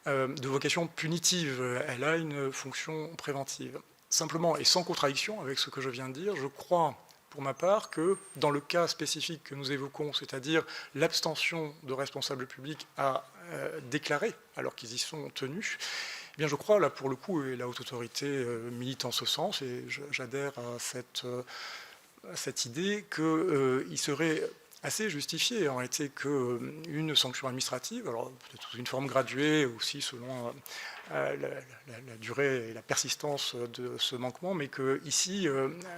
de vocation punitive. Elle a une fonction préventive. Simplement, et sans contradiction avec ce que je viens de dire, je crois, pour ma part, que dans le cas spécifique que nous évoquons, c'est-à-dire l'abstention de responsables publics à déclarer, alors qu'ils y sont tenus, eh bien, je crois, là, pour le coup, et la haute autorité milite en ce sens, et j'adhère à cette idée qu'il serait assez justifié, en réalité, qu'une sanction administrative, alors peut-être sous une forme graduée, aussi selon la durée et la persistance de ce manquement, mais qu'ici,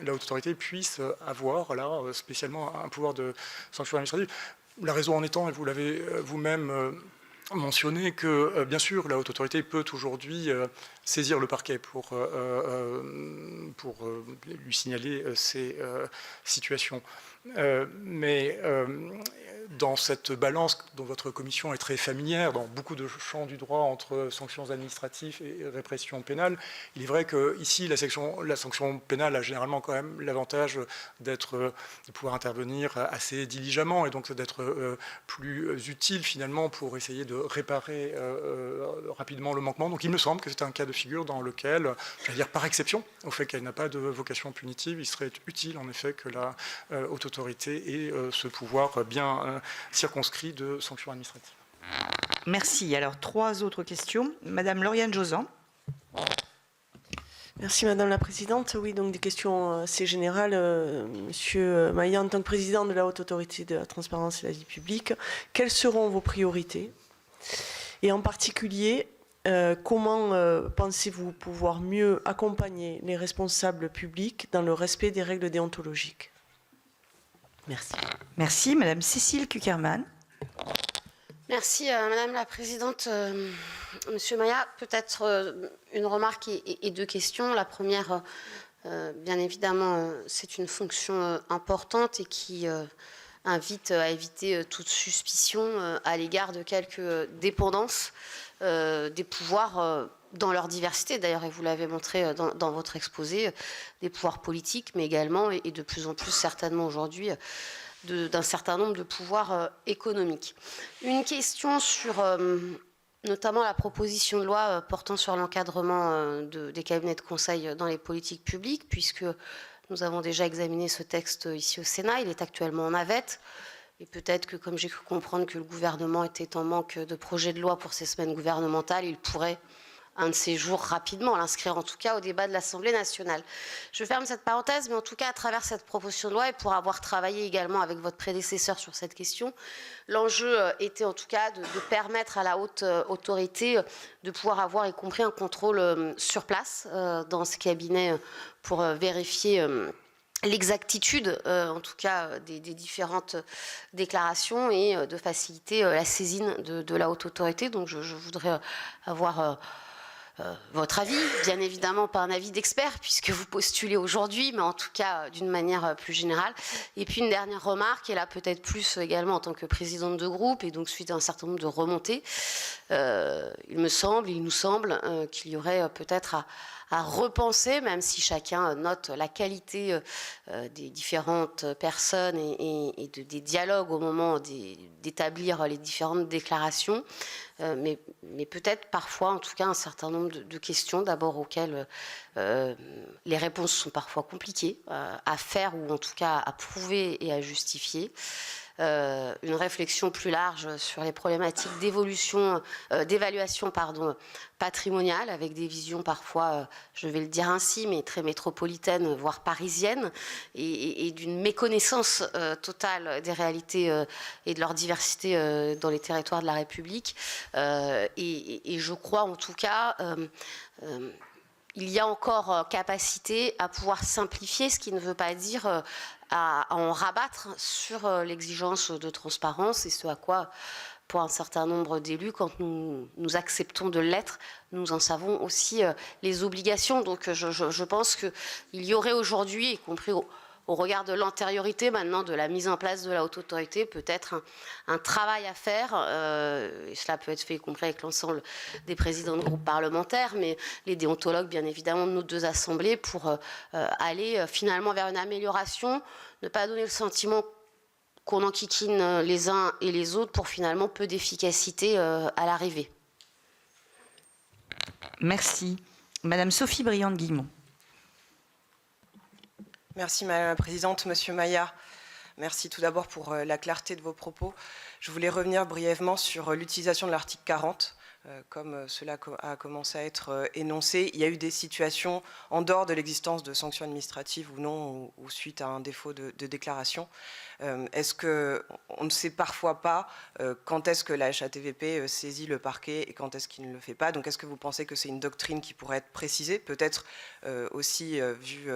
la haute autorité puisse avoir, là, spécialement un pouvoir de sanction administrative. La raison en étant, et vous l'avez vous-même mentionné, que bien sûr la haute autorité peut aujourd'hui saisir le parquet pour lui signaler ces situations. Mais dans cette balance dont votre commission est très familière, dans beaucoup de champs du droit entre sanctions administratives et répression pénale, il est vrai qu'ici la sanction pénale a généralement quand même l'avantage de pouvoir intervenir assez diligemment et donc d'être plus utile finalement pour essayer de réparer rapidement le manquement. Donc il me semble que c'est un cas de figure dans lequel, j'allais dire par exception, au fait qu'elle n'a pas de vocation punitive, il serait utile en effet que la haute autorité ait ce pouvoir bien circonscrit de sanctions administratives. Merci. Alors, 3 autres questions. Madame Lauriane Josant. Merci Madame la Présidente. Oui, donc des questions assez générales. Monsieur Maillat, en tant que président de la Haute Autorité de la Transparence et de la Vie Publique, quelles seront vos priorités? Et en particulier, comment pensez-vous pouvoir mieux accompagner les responsables publics dans le respect des règles déontologiques? Merci. Merci. Madame Cécile Cukierman. Merci Madame la Présidente. Monsieur Maillat, peut-être une remarque et deux questions. La première, bien évidemment, c'est une fonction importante et qui invite à éviter toute suspicion à l'égard de quelques dépendances des pouvoirs dans leur diversité, d'ailleurs, et vous l'avez montré dans votre exposé, des pouvoirs politiques, mais également, et de plus en plus certainement aujourd'hui, d'un certain nombre de pouvoirs économiques. Une question sur notamment la proposition de loi portant sur l'encadrement des cabinets de conseil dans les politiques publiques, puisque nous avons déjà examiné ce texte ici au Sénat, il est actuellement en navette, et peut-être que, comme j'ai cru comprendre que le gouvernement était en manque de projet de loi pour ces semaines gouvernementales, il pourrait un de ces jours rapidement, l'inscrire en tout cas au débat de l'Assemblée nationale. Je ferme cette parenthèse, mais en tout cas à travers cette proposition de loi et pour avoir travaillé également avec votre prédécesseur sur cette question, l'enjeu était en tout cas de permettre à la haute autorité de pouvoir avoir y compris un contrôle sur place dans ce cabinet pour vérifier l'exactitude, en tout cas, des différentes déclarations et de faciliter la saisine de la haute autorité. Donc je voudrais avoir votre avis, bien évidemment pas un avis d'expert puisque vous postulez aujourd'hui, mais en tout cas d'une manière plus générale. Et puis une dernière remarque, et là peut-être plus également en tant que présidente de groupe et donc suite à un certain nombre de remontées, il nous semble qu'il y aurait peut-être à repenser, même si chacun note la qualité des différentes personnes et des dialogues au moment d'établir les différentes déclarations, mais peut-être parfois, en tout cas, un certain nombre de questions, d'abord auxquelles les réponses sont parfois compliquées à faire ou en tout cas à prouver et à justifier. Une réflexion plus large sur les problématiques d'évaluation patrimoniale, avec des visions parfois, je vais le dire ainsi, mais très métropolitaines, voire parisiennes, et d'une méconnaissance totale des réalités et de leur diversité dans les territoires de la République. Et je crois en tout cas il y a encore capacité à pouvoir simplifier, ce qui ne veut pas dire à en rabattre sur l'exigence de transparence et ce à quoi, pour un certain nombre d'élus, quand nous acceptons de l'être, nous en savons aussi les obligations. Donc je pense qu'il y aurait aujourd'hui, y compris au regard de l'antériorité maintenant de la mise en place de la haute autorité, peut-être un travail à faire, et cela peut être fait y compris avec l'ensemble des présidents de groupes parlementaires, mais les déontologues bien évidemment de nos deux assemblées pour aller finalement vers une amélioration, ne pas donner le sentiment qu'on enquiquine les uns et les autres pour finalement peu d'efficacité à l'arrivée. Merci. Madame Sophie Briand-Guillemont. Merci Madame la Présidente. Monsieur Maillat, merci tout d'abord pour la clarté de vos propos. Je voulais revenir brièvement sur l'utilisation de l'article 40. Comme cela a commencé à être énoncé, il y a eu des situations en dehors de l'existence de sanctions administratives ou non, ou suite à un défaut de déclaration. Est-ce qu'on ne sait parfois pas quand est-ce que la HATVP saisit le parquet et quand est-ce qu'il ne le fait pas? Donc est-ce que vous pensez que c'est une doctrine qui pourrait être précisée, peut-être aussi vu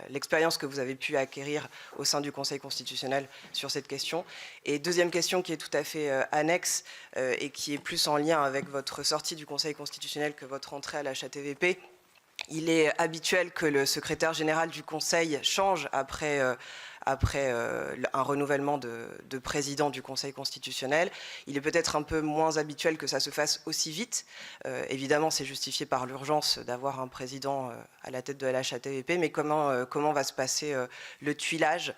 l'expérience que vous avez pu acquérir au sein du Conseil constitutionnel sur cette question? Et deuxième question qui est tout à fait annexe et qui est plus en lien avec votre sortie du Conseil constitutionnel que votre entrée à la HATVP. Il est habituel que le secrétaire général du Conseil change après un renouvellement de président du Conseil constitutionnel. Il est peut-être un peu moins habituel que ça se fasse aussi vite. Évidemment, c'est justifié par l'urgence d'avoir un président à la tête de la HATVP, mais comment va se passer le tuilage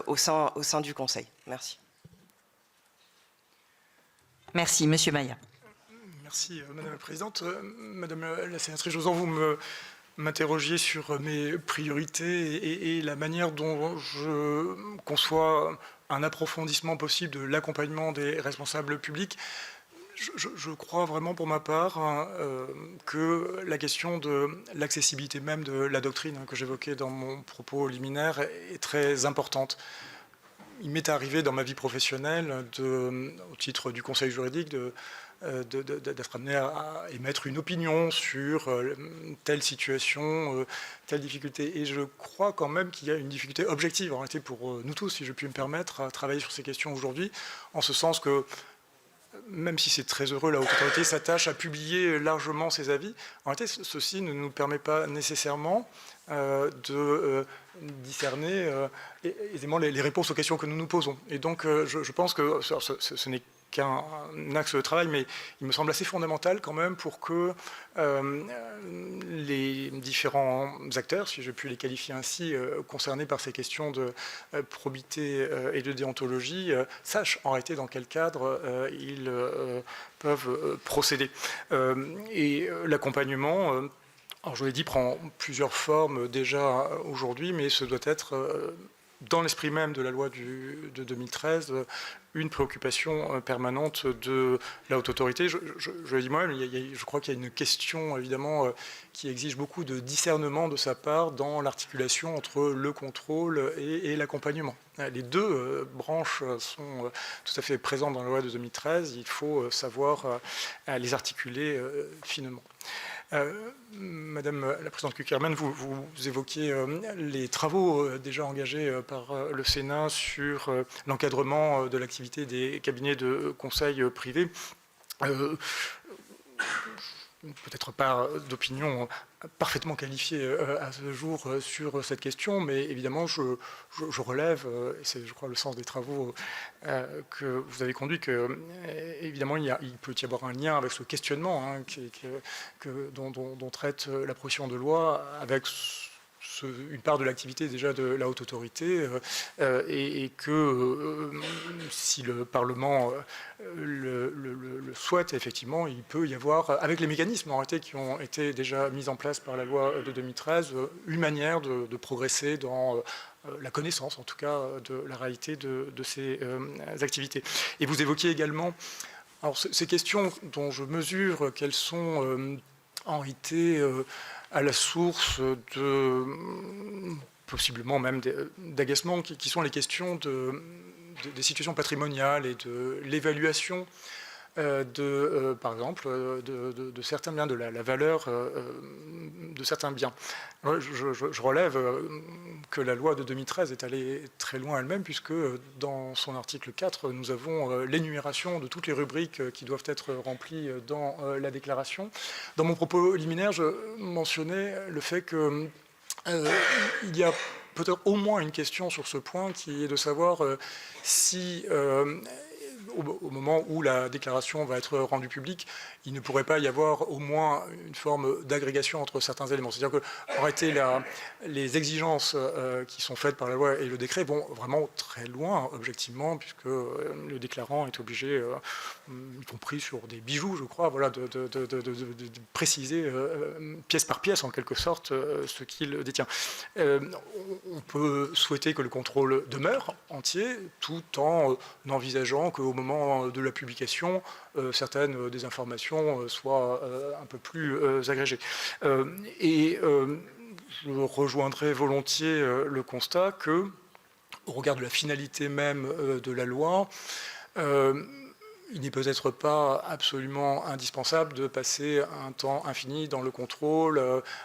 au sein du Conseil? Merci. Merci. Monsieur Maillat. Merci Madame la Présidente. Madame la sénatrice Jauson, vous m'interrogiez sur mes priorités et la manière dont je conçois un approfondissement possible de l'accompagnement des responsables publics. Je crois vraiment pour ma part que la question de l'accessibilité même de la doctrine que j'évoquais dans mon propos liminaire est très importante. Il m'est arrivé dans ma vie professionnelle, au titre du conseil juridique, d'être amené à émettre une opinion sur telle situation, telle difficulté. Et je crois quand même qu'il y a une difficulté objective, en réalité, pour nous tous, si je puis me permettre, à travailler sur ces questions aujourd'hui, en ce sens que, même si c'est très heureux, la Haute Autorité s'attache à publier largement ses avis. En réalité, ceci ne nous permet pas nécessairement de discerner aisément les réponses aux questions que nous nous posons. Et donc, je pense que ce n'est qu'un axe de travail, mais il me semble assez fondamental quand même pour que les différents acteurs, si je puis les qualifier ainsi, concernés par ces questions de probité et de déontologie, sachent en réalité dans quel cadre ils peuvent procéder. Et l'accompagnement, alors je l'ai dit, prend plusieurs formes déjà aujourd'hui, mais ce doit être dans l'esprit même de la loi de 2013, une préoccupation permanente de la Haute Autorité. Je le dis moi-même, je crois qu'il y a une question, évidemment, qui exige beaucoup de discernement de sa part dans l'articulation entre le contrôle et l'accompagnement. Les deux branches sont tout à fait présentes dans la loi de 2013. Il faut savoir les articuler finement. Madame la présidente Cukierman, vous évoquiez les travaux déjà engagés par le Sénat sur l'encadrement de l'activité des cabinets de conseil privés. Peut-être pas d'opinion parfaitement qualifiée à ce jour sur cette question, mais évidemment je relève, et c'est je crois le sens des travaux que vous avez conduits, que évidemment il peut y avoir un lien avec ce questionnement dont traite la proposition de loi avec une part de l'activité déjà de la Haute Autorité et que si le Parlement le souhaite, effectivement, il peut y avoir, avec les mécanismes en réalité qui ont été déjà mis en place par la loi de 2013, une manière de progresser dans la connaissance, en tout cas, de la réalité de ces activités. Et vous évoquiez également alors, ces questions dont je mesure qu'elles sont en réalité à la source de possiblement même d'agacement, qui sont les questions des situations patrimoniales et de l'évaluation par exemple, de certains biens, de la valeur de certains biens. Je relève que la loi de 2013 est allée très loin elle-même, puisque dans son article 4, nous avons l'énumération de toutes les rubriques qui doivent être remplies dans la déclaration. Dans mon propos liminaire, je mentionnais le fait qu'il y a peut-être au moins une question sur ce point, qui est de savoir si au moment où la déclaration va être rendue publique, il ne pourrait pas y avoir au moins une forme d'agrégation entre certains éléments. C'est-à-dire qu'en réalité, les exigences qui sont faites par la loi et le décret vont vraiment très loin, objectivement, puisque le déclarant est obligé, y compris sur des bijoux, je crois, voilà, de préciser pièce par pièce, en quelque sorte, ce qu'il détient. On peut souhaiter que le contrôle demeure entier, tout en envisageant qu'au moment de la publication, certaines des informations soient un peu plus agrégées. Et je rejoindrai volontiers le constat que, au regard de la finalité même de la loi, il n'est peut-être pas absolument indispensable de passer un temps infini dans le contrôle,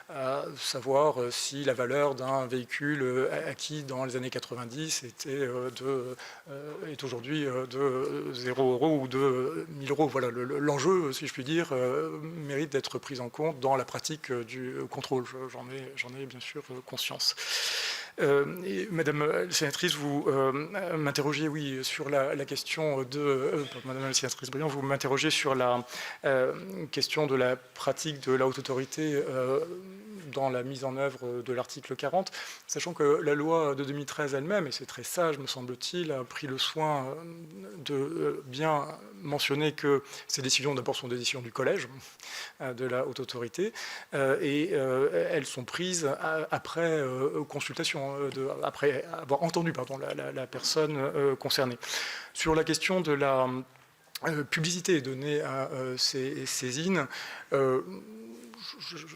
à savoir si la valeur d'un véhicule acquis dans les années 90 est aujourd'hui de 0 € ou de 1000 €. Voilà, l'enjeu, si je puis dire, mérite d'être pris en compte dans la pratique du contrôle. J'en ai bien sûr conscience. Et Madame la sénatrice, vous m'interrogez, oui, sur la question de... Madame la sénatrice Briand, vous m'interrogez sur la question de la pratique de la Haute Autorité dans la mise en œuvre de l'article 40, sachant que la loi de 2013 elle-même, et c'est très sage, me semble-t-il, a pris le soin de bien mentionner que ces décisions, d'abord, sont des décisions du collège de la Haute Autorité, et elles sont prises après consultation, après avoir entendu la personne concernée. Sur la question de la publicité est donnée à ces saisines.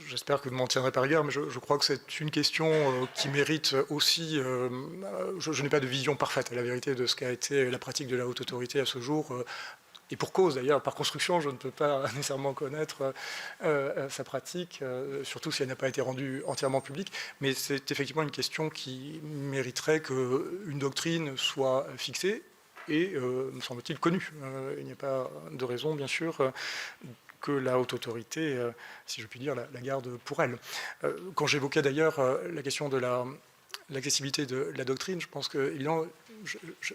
J'espère que vous m'en tiendrez par rigueur, mais je crois que c'est une question qui mérite aussi... je n'ai pas de vision parfaite, à la vérité, de ce qu'a été la pratique de la haute autorité à ce jour. Et pour cause, d'ailleurs, par construction, je ne peux pas nécessairement connaître sa pratique, surtout si elle n'a pas été rendue entièrement publique. Mais c'est effectivement une question qui mériterait qu'une doctrine soit fixée et, me semble-t-il, connue. Il n'y a pas de raison, bien sûr, que la haute autorité, si je puis dire, la garde pour elle. Quand j'évoquais d'ailleurs la question de l'accessibilité de la doctrine, je pense que, évidemment,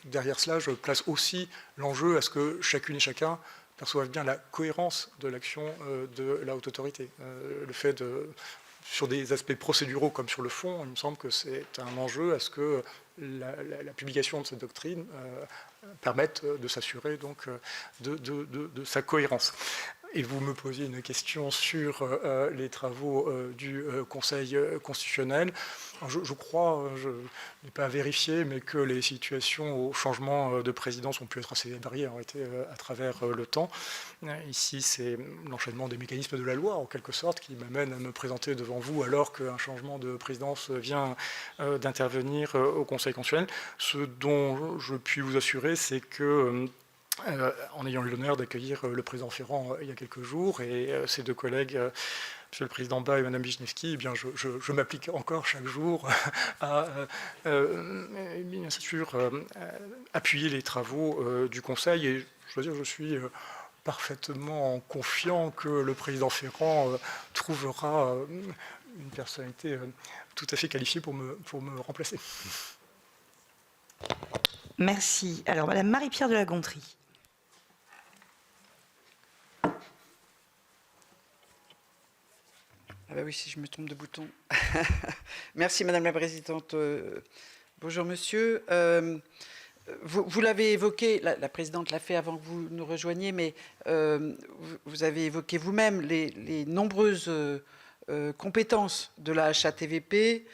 derrière cela, je place aussi l'enjeu à ce que chacune et chacun perçoive bien la cohérence de l'action de la haute autorité. Le fait de, sur des aspects procéduraux comme sur le fond, il me semble que c'est un enjeu à ce que la publication de cette doctrine permette de s'assurer donc de sa cohérence. Et vous me posiez une question sur les travaux du Conseil constitutionnel. Je crois, je n'ai pas vérifié, mais que les situations au changement de présidence ont pu être assez variées en réalité à travers le temps. Ici, c'est l'enchaînement des mécanismes de la loi, en quelque sorte, qui m'amène à me présenter devant vous alors qu'un changement de présidence vient d'intervenir au Conseil constitutionnel. Ce dont je puis vous assurer, c'est que en ayant eu l'honneur d'accueillir le président Ferrand il y a quelques jours et ses deux collègues, monsieur le président Bas et madame Wisniewski, eh bien je m'applique encore chaque jour à bien sûr appuyer les travaux du Conseil, et je dois dire, je suis parfaitement confiant que le président Ferrand trouvera une personnalité tout à fait qualifiée pour me remplacer. Merci. Alors, madame Marie-Pierre de la Gontrie. Ah bah oui, si je me trompe de bouton. Merci Madame la Présidente. Bonjour Monsieur. Vous l'avez évoqué, la Présidente l'a fait avant que vous nous rejoigniez, mais vous avez évoqué vous-même les nombreuses compétences de la HATVP,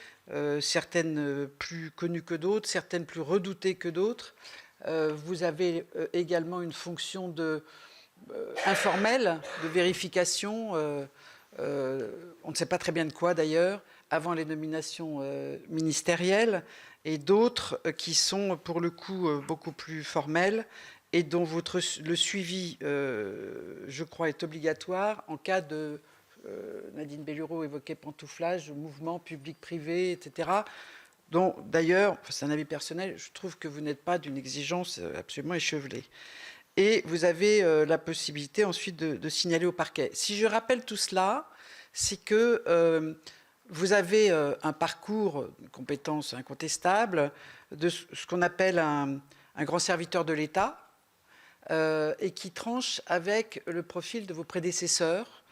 certaines plus connues que d'autres, certaines plus redoutées que d'autres. Vous avez également une fonction informelle de vérification, on ne sait pas très bien de quoi d'ailleurs, avant les nominations ministérielles, et d'autres qui sont pour le coup beaucoup plus formelles et dont le suivi, je crois, est obligatoire en cas de, Nadine Bellureau évoquait pantouflage, mouvement public-privé, etc., dont d'ailleurs, c'est un avis personnel, je trouve que vous n'êtes pas d'une exigence absolument échevelée. Et vous avez la possibilité ensuite de signaler au parquet. Si je rappelle tout cela, c'est que vous avez un parcours, une compétence incontestable, de ce qu'on appelle un grand serviteur de l'État, et qui tranche avec le profil de vos prédécesseurs,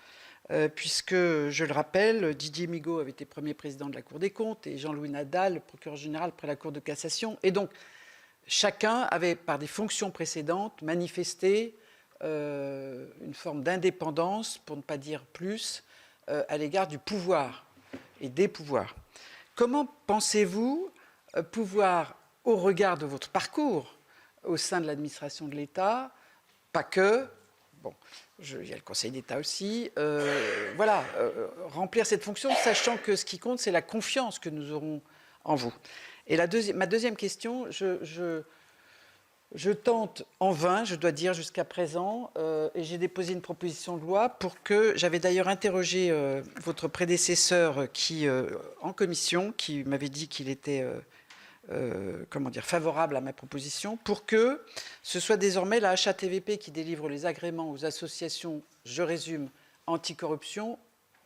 puisque, je le rappelle, Didier Migaud avait été premier président de la Cour des comptes et Jean-Louis Nadal, le procureur général près la Cour de cassation. Et donc, chacun avait, par des fonctions précédentes, manifesté une forme d'indépendance, pour ne pas dire plus, à l'égard du pouvoir et des pouvoirs. Comment pensez-vous pouvoir, au regard de votre parcours au sein de l'administration de l'État, pas que, bon, il y a le Conseil d'État aussi, remplir cette fonction, sachant que ce qui compte, c'est la confiance que nous aurons en vous. Et ma deuxième question, je tente en vain, je dois dire jusqu'à présent, et j'ai déposé une proposition de loi pour que, j'avais d'ailleurs interrogé votre prédécesseur en commission, qui m'avait dit qu'il était favorable à ma proposition, pour que ce soit désormais la HATVP qui délivre les agréments aux associations, je résume, anticorruption,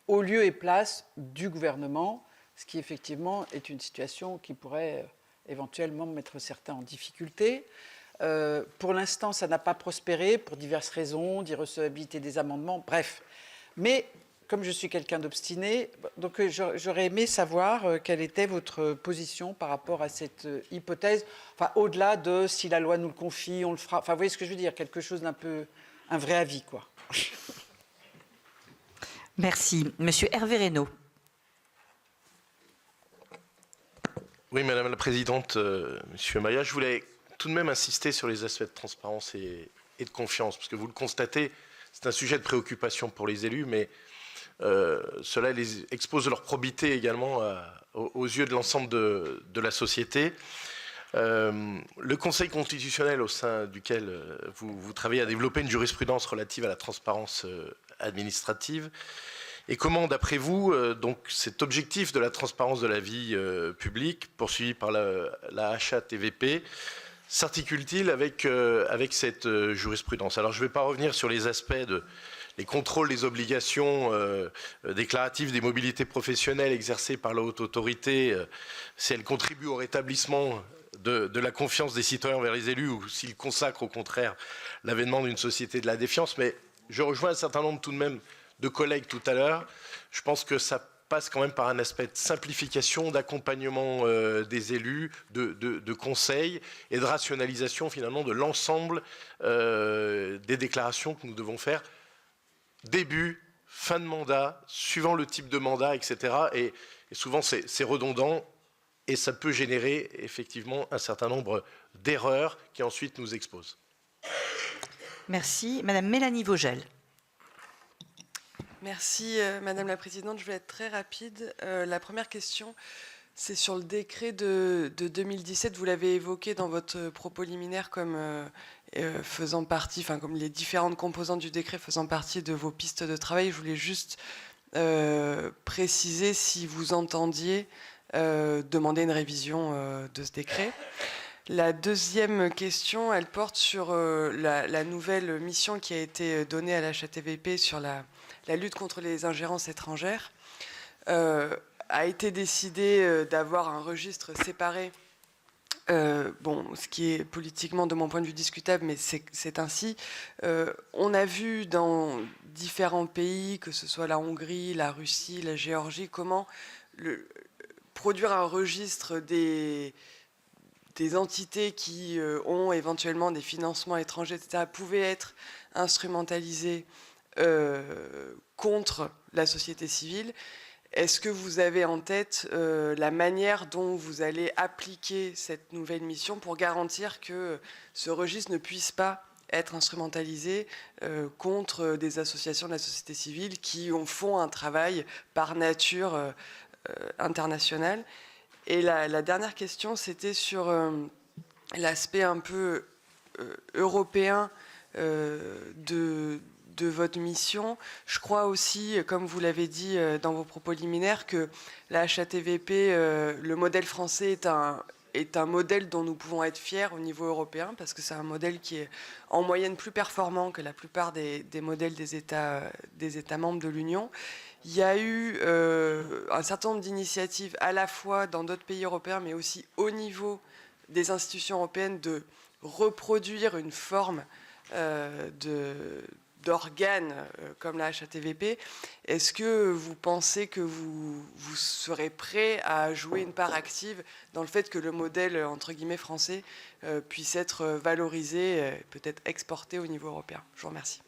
au lieu et place du gouvernement, ce qui effectivement est une situation qui pourrait éventuellement mettre certains en difficulté. Pour l'instant, ça n'a pas prospéré pour diverses raisons, d'irrecevabilité des amendements, bref. Mais comme je suis quelqu'un d'obstiné, donc j'aurais aimé savoir quelle était votre position par rapport à cette hypothèse, enfin au-delà de si la loi nous le confie, on le fera. Enfin, vous voyez ce que je veux dire, quelque chose d'un peu, un vrai avis, quoi. Merci. Monsieur Hervé Reynaud. Oui, Madame la Présidente, Monsieur Maillat, je voulais tout de même insister sur les aspects de transparence et et de confiance, parce que vous le constatez, c'est un sujet de préoccupation pour les élus, mais cela les expose leur probité également aux yeux de l'ensemble de la société. Le Conseil constitutionnel, au sein duquel vous travaillez, a développé une jurisprudence relative à la transparence administrative. Et comment, d'après vous, donc cet objectif de la transparence de la vie publique, poursuivi par la HATVP, s'articule-t-il avec cette jurisprudence? Alors, je ne vais pas revenir sur les aspects les contrôles, les obligations déclaratives des mobilités professionnelles exercées par la haute autorité, si elles contribuent au rétablissement de la confiance des citoyens envers les élus ou s'ils consacrent au contraire l'avènement d'une société de la défiance. Mais je rejoins un certain nombre tout de même de collègues tout à l'heure. Je pense que ça passe quand même par un aspect de simplification, d'accompagnement des élus, de conseils et de rationalisation finalement de l'ensemble des déclarations que nous devons faire début, fin de mandat, suivant le type de mandat, etc. Et souvent c'est redondant et ça peut générer effectivement un certain nombre d'erreurs qui ensuite nous exposent. Merci. Madame Mélanie Vogel. Merci Madame la Présidente. Je vais être très rapide. La première question, c'est sur le décret de 2017. Vous l'avez évoqué dans votre propos liminaire comme faisant partie, enfin comme les différentes composantes du décret faisant partie de vos pistes de travail. Je voulais juste préciser si vous entendiez demander une révision de ce décret. La deuxième question, elle porte sur la nouvelle mission qui a été donnée à la HATVP sur la lutte contre les ingérences étrangères. A été décidé d'avoir un registre séparé, ce qui est politiquement de mon point de vue discutable, mais c'est ainsi. On a vu dans différents pays, que ce soit la Hongrie, la Russie, la Géorgie, comment produire un registre des entités qui ont éventuellement des financements étrangers, etc., pouvait être instrumentalisé contre la société civile. Est-ce que vous avez en tête la manière dont vous allez appliquer cette nouvelle mission pour garantir que ce registre ne puisse pas être instrumentalisé contre des associations de la société civile qui font un travail par nature international? Et la dernière question, c'était sur l'aspect un peu européen de votre mission. Je crois aussi, comme vous l'avez dit dans vos propos liminaires, que la HATVP, le modèle français est un modèle dont nous pouvons être fiers au niveau européen, parce que c'est un modèle qui est en moyenne plus performant que la plupart des modèles des États membres de l'Union. Il y a eu un certain nombre d'initiatives à la fois dans d'autres pays européens, mais aussi au niveau des institutions européennes, de reproduire une forme d'organes comme la HATVP. Est-ce que vous pensez que vous serez prêt à jouer une part active dans le fait que le modèle, entre guillemets, français puisse être valorisé, peut-être exporté au niveau européen? Je vous remercie.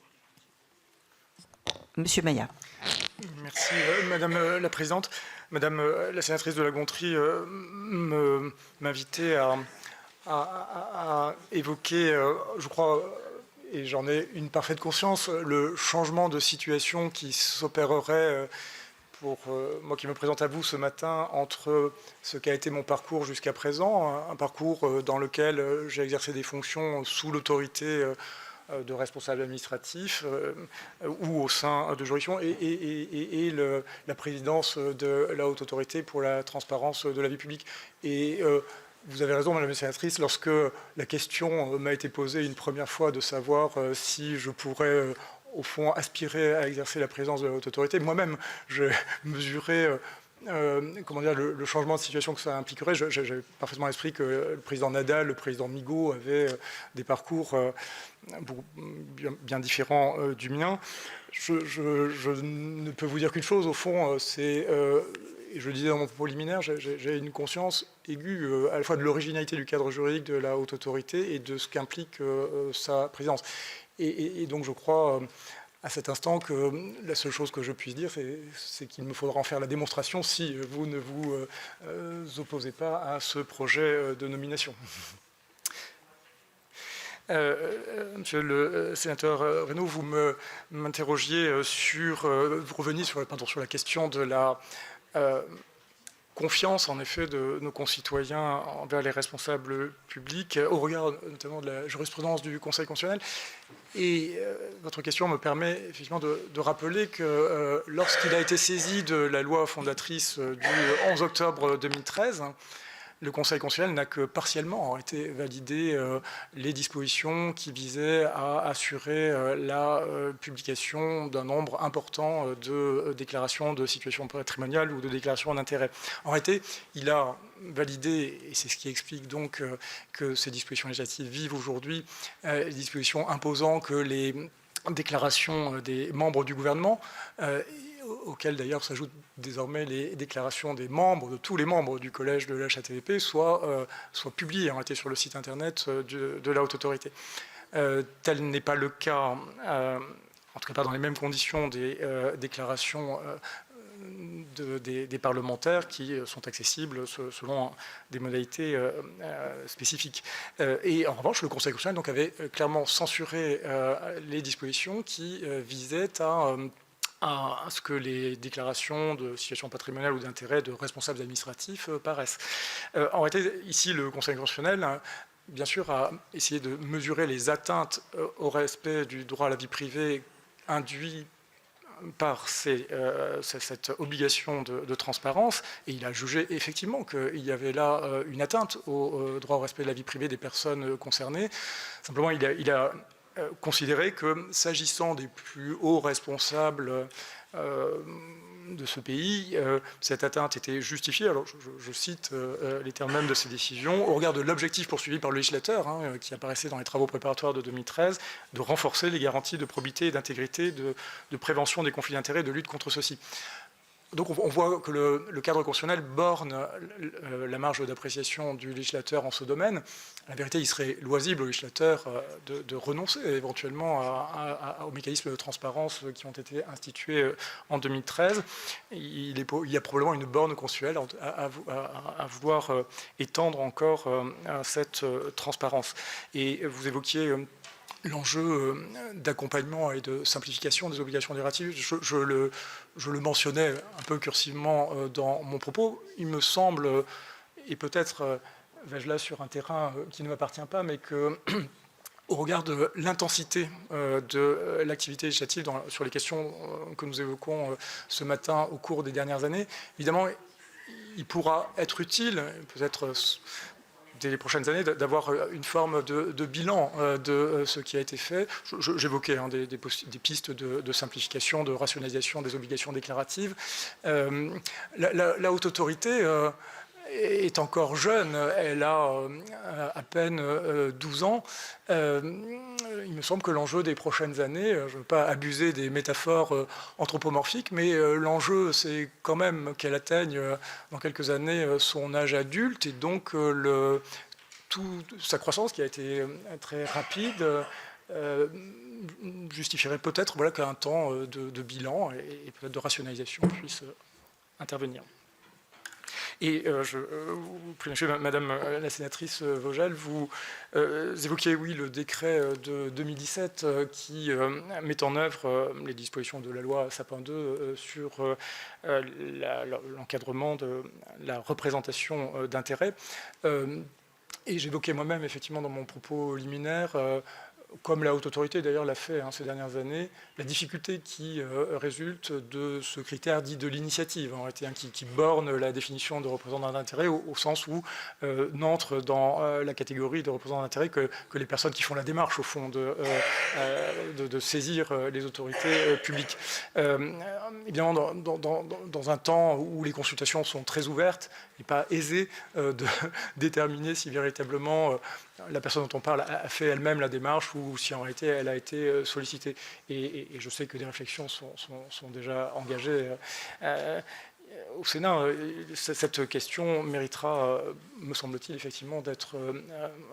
Monsieur Maillat. Merci Madame la Présidente. Madame la sénatrice de la Gontrie m'invitait à évoquer, je crois, et j'en ai une parfaite conscience, le changement de situation qui s'opérerait pour moi qui me présente à vous ce matin entre ce qu'a été mon parcours jusqu'à présent, un parcours dans lequel j'ai exercé des fonctions sous l'autorité de responsables administratifs ou au sein de juridictions et la présidence de la Haute Autorité pour la transparence de la vie publique. Et vous avez raison, Madame la sénatrice, lorsque la question m'a été posée une première fois de savoir si je pourrais au fond aspirer à exercer la présidence de la Haute Autorité, moi-même je mesurais comment dire, le changement de situation que ça impliquerait. J'ai parfaitement à l'esprit que le président Nadal, le président Migaud avaient des parcours bien différents du mien. Je ne peux vous dire qu'une chose, au fond, c'est, et je le disais dans mon propos liminaire, j'ai une conscience aiguë à la fois de l'originalité du cadre juridique de la Haute Autorité et de ce qu'implique sa présidence. Et donc je crois à cet instant que la seule chose que je puisse dire, c'est qu'il me faudra en faire la démonstration si vous ne vous opposez pas à ce projet de nomination. Monsieur le sénateur Reynaud, vous m'interrogiez vous reveniez sur la question de la confiance, en effet, de nos concitoyens envers les responsables publics, au regard notamment de la jurisprudence du Conseil constitutionnel. Et votre question me permet effectivement de rappeler que lorsqu'il a été saisi de la loi fondatrice du 11 octobre 2013, le Conseil constitutionnel n'a que partiellement arrêté valider les dispositions qui visaient à assurer la publication d'un nombre important de déclarations de situation patrimoniale ou de déclarations d'intérêt. En réalité, il a validé, et c'est ce qui explique donc que ces dispositions législatives vivent aujourd'hui, les dispositions imposant que les déclarations des membres du gouvernement, auxquelles d'ailleurs s'ajoutent désormais les déclarations des membres, de tous les membres du collège de la HATVP, soient publiées en réalité sur le site internet de la Haute Autorité. Tel n'est pas le cas, en tout cas pas dans les mêmes conditions, des déclarations des parlementaires qui sont accessibles selon des modalités spécifiques. Et en revanche, le Conseil constitutionnel donc, avait clairement censuré les dispositions qui visaient à ce que les déclarations de situation patrimoniale ou d'intérêt de responsables administratifs paraissent. En réalité, ici, le Conseil constitutionnel, bien sûr, a essayé de mesurer les atteintes au respect du droit à la vie privée induit par cette obligation de transparence, et il a jugé effectivement qu'il y avait là une atteinte au droit au respect de la vie privée des personnes concernées. Simplement, il a considérer que, s'agissant des plus hauts responsables de ce pays, cette atteinte était justifiée, alors je cite les termes mêmes de ces décisions, au regard de l'objectif poursuivi par le législateur, qui apparaissait dans les travaux préparatoires de 2013, de renforcer les garanties de probité et d'intégrité, de prévention des conflits d'intérêts et de lutte contre ceux-ci. Donc on voit que le cadre constitutionnel borne la marge d'appréciation du législateur en ce domaine. En vérité, il serait loisible au législateur de renoncer éventuellement aux mécanismes de transparence qui ont été institués en 2013. Il y a probablement une borne constitutionnelle à vouloir étendre encore cette transparence. Et vous évoquiez l'enjeu d'accompagnement et de simplification des obligations déclaratives. Je le mentionnais un peu cursivement dans mon propos. Il me semble, et peut-être vais-je là sur un terrain qui ne m'appartient pas, mais que au regard de l'intensité de l'activité législative sur les questions que nous évoquons ce matin au cours des dernières années, évidemment, il pourra être utile, peut-être dès les prochaines années, d'avoir une forme de bilan de ce qui a été fait. J'évoquais des pistes de simplification, de rationalisation des obligations déclaratives. La haute autorité est encore jeune, elle a à peine 12 ans. Il me semble que l'enjeu des prochaines années, je ne veux pas abuser des métaphores anthropomorphiques, mais l'enjeu c'est quand même qu'elle atteigne dans quelques années son âge adulte, et donc sa croissance qui a été très rapide justifierait peut-être qu'un temps de bilan et peut-être de rationalisation puisse intervenir. Et Madame la sénatrice Vogel, vous évoquiez, oui, le décret de 2017 qui met en œuvre les dispositions de la loi Sapin II sur l'encadrement de la représentation d'intérêts. Et j'évoquais moi-même, effectivement, dans mon propos liminaire, comme la Haute Autorité d'ailleurs l'a fait ces dernières années, la difficulté qui résulte de ce critère dit de l'initiative, en réalité, qui borne la définition de représentant d'intérêt au sens où n'entre dans la catégorie de représentant d'intérêt que les personnes qui font la démarche, au fond, de saisir les autorités publiques. Évidemment, dans un temps où les consultations sont très ouvertes, il n'est pas aisé de déterminer si véritablement la personne dont on parle a fait elle-même la démarche ou si en réalité elle a été sollicitée. Et je sais que des réflexions sont déjà engagées au Sénat. Cette question méritera, me semble-t-il, effectivement d'être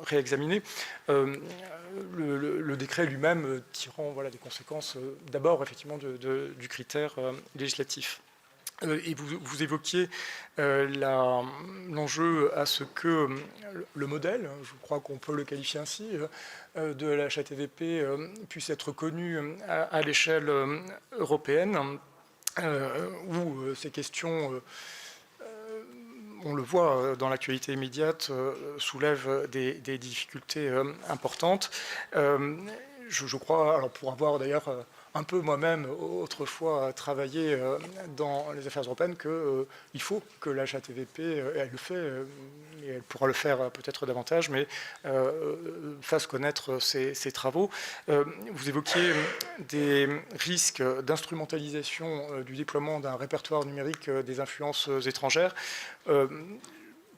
réexaminée. Le décret lui-même tirant des conséquences d'abord effectivement du critère législatif. Et vous évoquiez l'enjeu à ce que le modèle, je crois qu'on peut le qualifier ainsi, de la HATVP puisse être connu à l'échelle européenne, où ces questions, on le voit dans l'actualité immédiate, soulèvent des difficultés importantes. Je crois, alors pour avoir d'ailleurs un peu moi-même autrefois travaillé dans les affaires européennes, qu'il faut que la HATVP, elle le fait, et elle pourra le faire peut-être davantage, mais fasse connaître ses travaux. Vous évoquiez des risques d'instrumentalisation du déploiement d'un répertoire numérique des influences étrangères.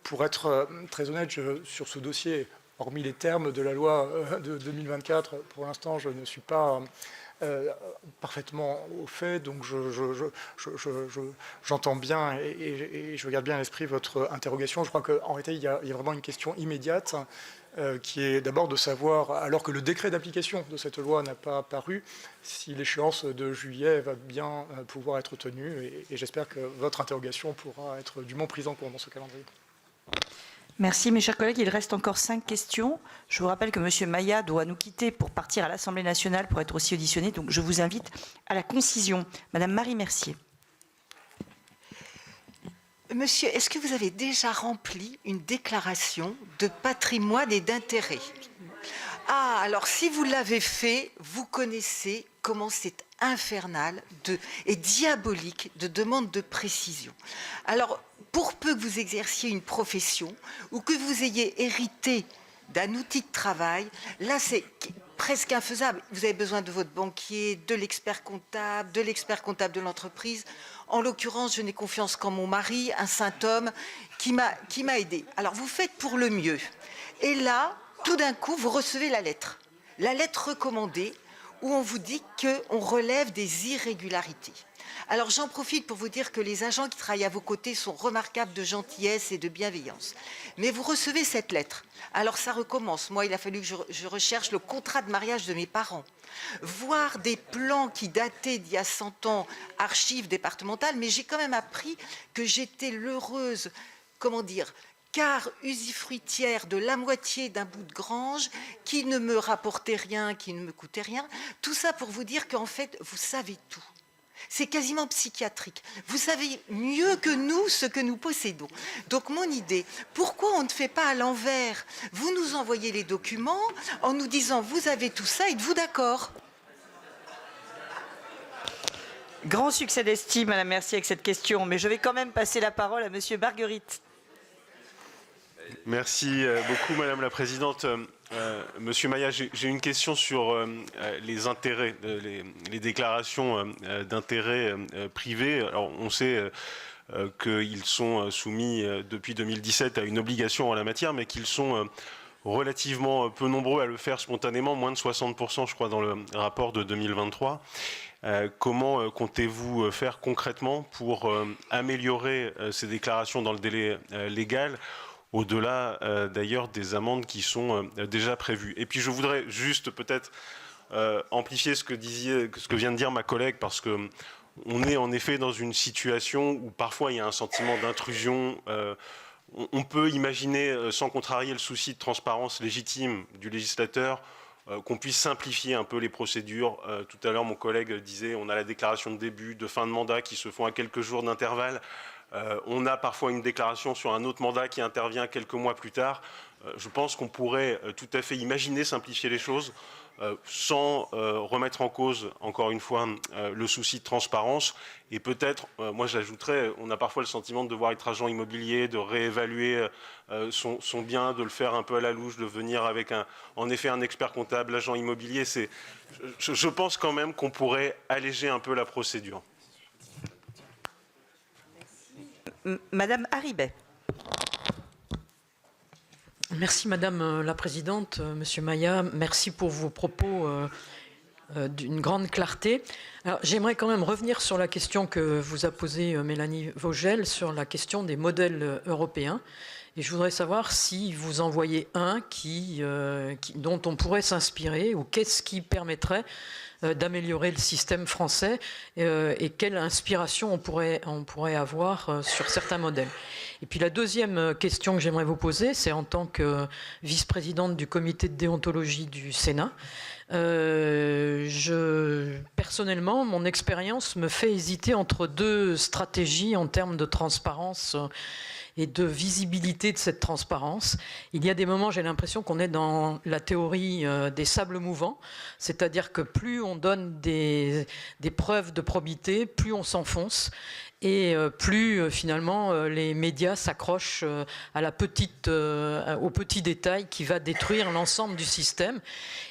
Pour être très honnête sur ce dossier, hormis les termes de la loi de 2024, pour l'instant, je ne suis pas parfaitement au fait, donc j'entends bien et je regarde bien à l'esprit votre interrogation. Je crois qu'en réalité, il y a vraiment une question immédiate qui est d'abord de savoir, alors que le décret d'application de cette loi n'a pas paru, si l'échéance de juillet va bien pouvoir être tenue, et j'espère que votre interrogation pourra être dûment prise en compte dans ce calendrier. Merci, mes chers collègues. Il reste encore 5 questions. Je vous rappelle que M. Maia doit nous quitter pour partir à l'Assemblée nationale pour être aussi auditionné. Donc, je vous invite à la concision. Madame Marie Mercier. Monsieur, est-ce que vous avez déjà rempli une déclaration de patrimoine et d'intérêt? Ah, alors si vous l'avez fait, vous connaissez comment c'est infernal et diabolique de demande de précision. Alors, pour peu que vous exerciez une profession ou que vous ayez hérité d'un outil de travail, là c'est presque infaisable. Vous avez besoin de votre banquier, de l'expert comptable de l'entreprise. En l'occurrence, je n'ai confiance qu'en mon mari, un saint homme, qui m'a aidé. Alors vous faites pour le mieux. Et là, tout d'un coup, vous recevez la lettre recommandée, où on vous dit qu'on relève des irrégularités. Alors j'en profite pour vous dire que les agents qui travaillent à vos côtés sont remarquables de gentillesse et de bienveillance. Mais vous recevez cette lettre. Alors ça recommence. Moi, il a fallu que je recherche le contrat de mariage de mes parents. Voir des plans qui dataient d'il y a 100 ans, archives départementales, mais j'ai quand même appris que j'étais l'heureuse, quart usufruitière de la moitié d'un bout de grange qui ne me rapportait rien, qui ne me coûtait rien. Tout ça pour vous dire qu'en fait, vous savez tout. C'est quasiment psychiatrique. Vous savez mieux que nous ce que nous possédons. Donc mon idée, pourquoi on ne fait pas à l'envers? Vous nous envoyez les documents en nous disant vous avez tout ça, êtes-vous d'accord? Grand succès d'estime, Madame Mercier, avec cette question, mais je vais quand même passer la parole à Monsieur Marguerite. Merci beaucoup, Madame la Présidente. Monsieur Maia, j'ai une question sur les intérêts, les déclarations d'intérêts privés. Alors, on sait qu'ils sont soumis depuis 2017 à une obligation en la matière, mais qu'ils sont relativement peu nombreux à le faire spontanément, moins de 60%, je crois, dans le rapport de 2023. Comment comptez-vous faire concrètement pour améliorer ces déclarations dans le délai légal, au-delà d'ailleurs des amendes qui sont déjà prévues? Et puis je voudrais juste peut-être amplifier ce que vient de dire ma collègue, parce que on est en effet dans une situation où parfois il y a un sentiment d'intrusion. On peut imaginer, sans contrarier le souci de transparence légitime du législateur, qu'on puisse simplifier un peu les procédures. Tout à l'heure, mon collègue disait on a la déclaration de début, de fin de mandat qui se font à quelques jours d'intervalle. On a parfois une déclaration sur un autre mandat qui intervient quelques mois plus tard. Je pense qu'on pourrait tout à fait imaginer simplifier les choses sans remettre en cause, encore une fois, le souci de transparence. Et peut-être, moi j'ajouterais, on a parfois le sentiment de devoir être agent immobilier, de réévaluer son bien, de le faire un peu à la louche, de venir avec en effet un expert comptable, agent immobilier. Je pense quand même qu'on pourrait alléger un peu la procédure. Madame Haribey. Merci Madame la Présidente. Monsieur Maia, merci pour vos propos d'une grande clarté. J'aimerais quand même revenir sur la question que vous a posée Mélanie Vogel, sur la question des modèles européens. Et je voudrais savoir si vous en voyez un dont on pourrait s'inspirer, ou qu'est-ce qui permettrait d'améliorer le système français, et quelle inspiration on pourrait avoir sur certains modèles. Et puis la deuxième question que j'aimerais vous poser, c'est en tant que vice-présidente du comité de déontologie du Sénat. Personnellement, mon expérience me fait hésiter entre deux stratégies en termes de transparence et de visibilité de cette transparence. Il y a des moments, j'ai l'impression qu'on est dans la théorie des sables mouvants, c'est-à-dire que plus on donne des preuves de probité, plus on s'enfonce, et plus finalement les médias s'accrochent au petit détail qui va détruire l'ensemble du système.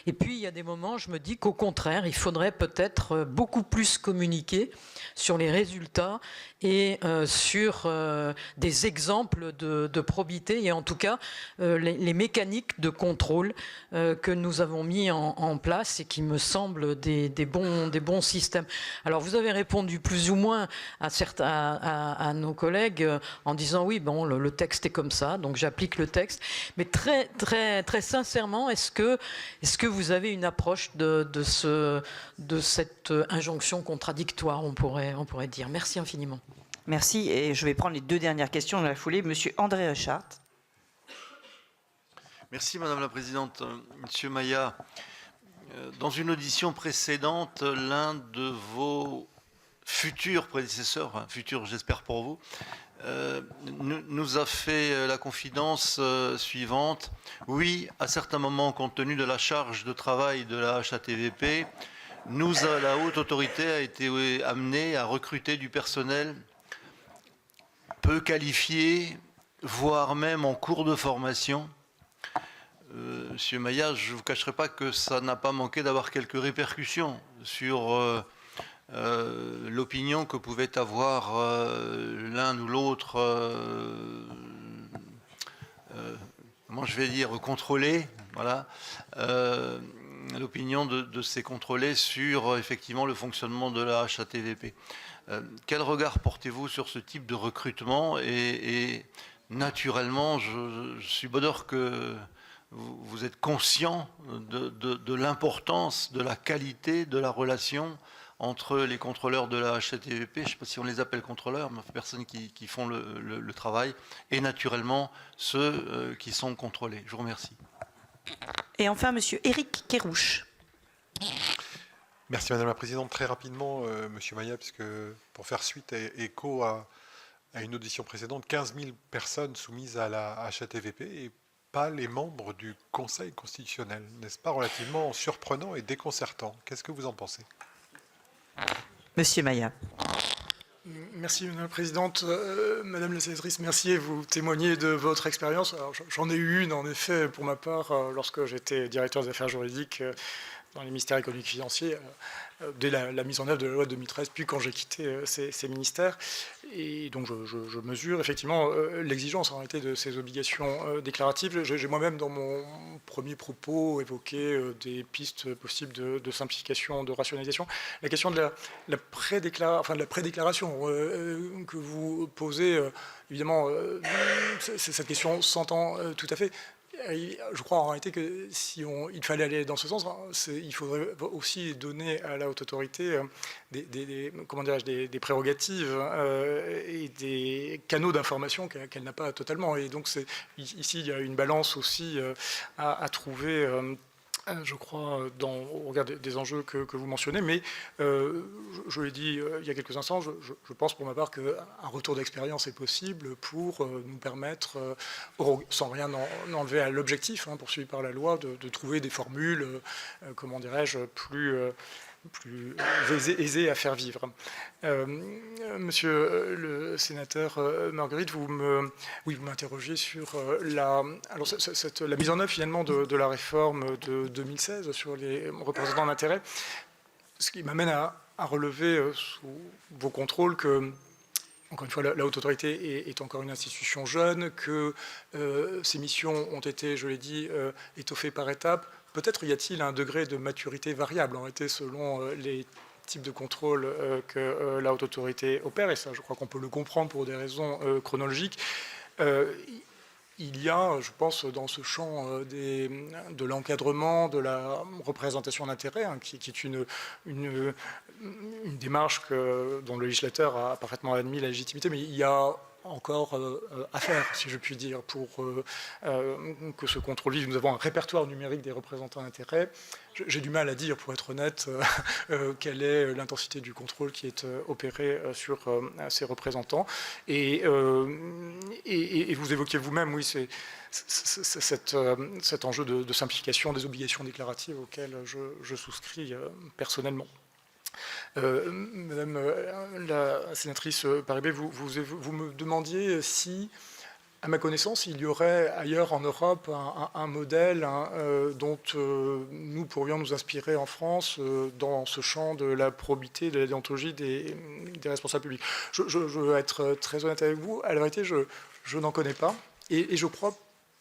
Et puis il y a des moments, je me dis qu'au contraire, il faudrait peut-être beaucoup plus communiquer sur les résultats et sur des exemples de probité, et en tout cas les mécaniques de contrôle que nous avons mis en place et qui me semblent des bons systèmes. Alors vous avez répondu plus ou moins à nos collègues en disant oui, bon, le texte est comme ça, donc j'applique le texte. Mais très, très, très sincèrement, est-ce que vous avez une approche de cette injonction contradictoire, on pourrait dire. Merci infiniment. Merci, et je vais prendre les deux dernières questions dans la foulée. Monsieur André Richard. Merci Madame la Présidente. Monsieur Maia, dans une audition précédente, l'un de vos futurs prédécesseurs, enfin, futurs j'espère pour vous, nous a fait la confidence suivante. Oui, à certains moments, compte tenu de la charge de travail de la HATVP, la haute autorité a été amenée à recruter du personnel peu qualifié, voire même en cours de formation. Monsieur Maia, je ne vous cacherai pas que ça n'a pas manqué d'avoir quelques répercussions sur l'opinion que pouvait avoir l'un ou l'autre, comment je vais dire, contrôlé, voilà, l'opinion de ces contrôlés sur effectivement le fonctionnement de la HATVP. Quel regard portez-vous sur ce type de recrutement et naturellement, je suis bonheur que vous êtes conscient de l'importance, de la qualité de la relation entre les contrôleurs de la HATVP, je ne sais pas si on les appelle contrôleurs, mais personnes qui font le travail, et naturellement ceux qui sont contrôlés. Je vous remercie. Et enfin, monsieur Éric Kerrouche. Merci Madame la Présidente. Très rapidement, Monsieur Maia, puisque pour faire suite et écho à une audition précédente, 15 000 personnes soumises à la HATVP et pas les membres du Conseil constitutionnel. N'est-ce pas relativement surprenant et déconcertant? Qu'est-ce que vous en pensez? Monsieur Maia. Merci Madame la Présidente. Madame la sénatrice Mercier, vous témoignez de votre expérience. J'en ai eu une en effet pour ma part lorsque j'étais directeur des affaires juridiques dans les ministères économiques et financiers, dès la mise en œuvre de la loi de 2013, puis quand j'ai quitté ces ministères. Et donc je mesure effectivement l'exigence en réalité de ces obligations déclaratives. J'ai moi-même dans mon premier propos évoqué des pistes possibles de simplification, de rationalisation. La question de la prédéclaration que vous posez, évidemment, cette question s'entend tout à fait. Je crois en réalité que si il fallait aller dans ce sens, il faudrait aussi donner à la haute autorité des prérogatives et des canaux d'information qu'elle n'a pas totalement. Et donc ici, il y a une balance aussi à trouver. Je crois, au regard des enjeux que vous mentionnez, mais je l'ai dit il y a quelques instants, je pense pour ma part qu'un retour d'expérience est possible pour nous permettre, sans rien enlever à l'objectif poursuivi par la loi, de trouver des formules, comment dirais-je, plus aisées à faire vivre. Monsieur le sénateur Marguerite, vous m'interrogez sur la mise en œuvre finalement de la réforme de 2016 sur les représentants d'intérêt, ce qui m'amène à relever sous vos contrôles que, encore une fois, la haute autorité est encore une institution jeune, que ses missions ont été, je l'ai dit, étoffées par étapes. Peut-être y a-t-il un degré de maturité variable en réalité selon les types de contrôle que la haute autorité opère, et ça je crois qu'on peut le comprendre pour des raisons chronologiques. il y a, je pense, dans ce champ de l'encadrement, de la représentation d'intérêts, hein, qui est une démarche dont le législateur a parfaitement admis la légitimité, mais il y a encore à faire, si je puis dire, pour que ce contrôle vive. Nous avons un répertoire numérique des représentants d'intérêts. J'ai du mal à dire, pour être honnête, quelle est l'intensité du contrôle qui est opéré sur ces représentants. Et vous évoquiez vous-même, oui, cet enjeu de simplification des obligations déclaratives auxquelles je souscris personnellement. Madame la sénatrice Paribé, vous me demandiez si, à ma connaissance, il y aurait ailleurs en Europe un modèle dont nous pourrions nous inspirer en France dans ce champ de la probité, de la déontologie des responsables publics. Je veux être très honnête avec vous, à la vérité, je n'en connais pas, et je crois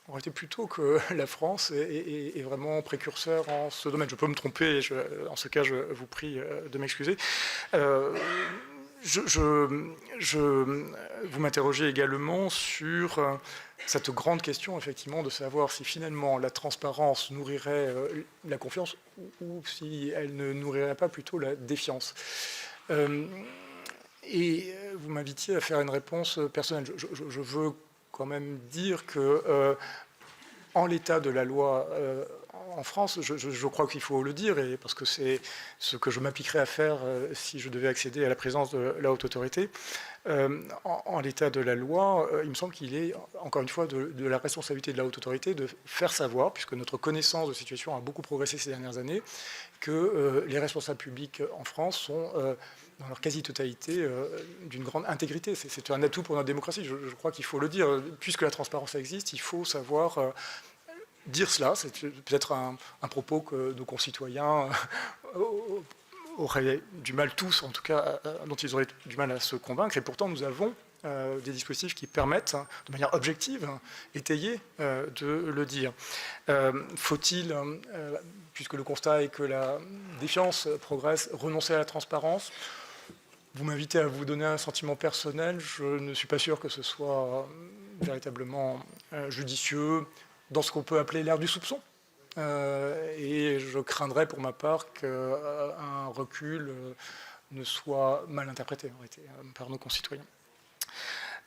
en réalité plutôt que la France est vraiment précurseur en ce domaine. Je peux me tromper, en ce cas je vous prie de m'excuser. Vous m'interrogez également sur cette grande question, effectivement, de savoir si finalement la transparence nourrirait la confiance ou si elle ne nourrirait pas plutôt la défiance. Et vous m'invitiez à faire une réponse personnelle. Je veux quand même dire que en l'état de la loi en France, je crois qu'il faut le dire, et parce que c'est ce que je m'appliquerais à faire si je devais accéder à la présidence de la haute autorité, en l'état de la loi, il me semble qu'il est, encore une fois, de la responsabilité de la haute autorité de faire savoir, puisque notre connaissance de situation a beaucoup progressé ces dernières années, que les responsables publics en France sont dans leur quasi-totalité d'une grande intégrité. C'est un atout pour notre démocratie, je crois qu'il faut le dire. Puisque la transparence existe, il faut savoir dire cela. C'est peut-être un propos que nos concitoyens auraient du mal, tous en tout cas, dont ils auraient du mal à se convaincre. Et pourtant, nous avons des dispositifs qui permettent, de manière objective, étayée, de le dire. Faut-il, puisque le constat est que la défiance progresse, renoncer à la transparence ? Vous m'invitez à vous donner un sentiment personnel. Je ne suis pas sûr que ce soit véritablement judicieux dans ce qu'on peut appeler l'ère du soupçon. Et je craindrais pour ma part qu'un recul ne soit mal interprété en réalité, par nos concitoyens.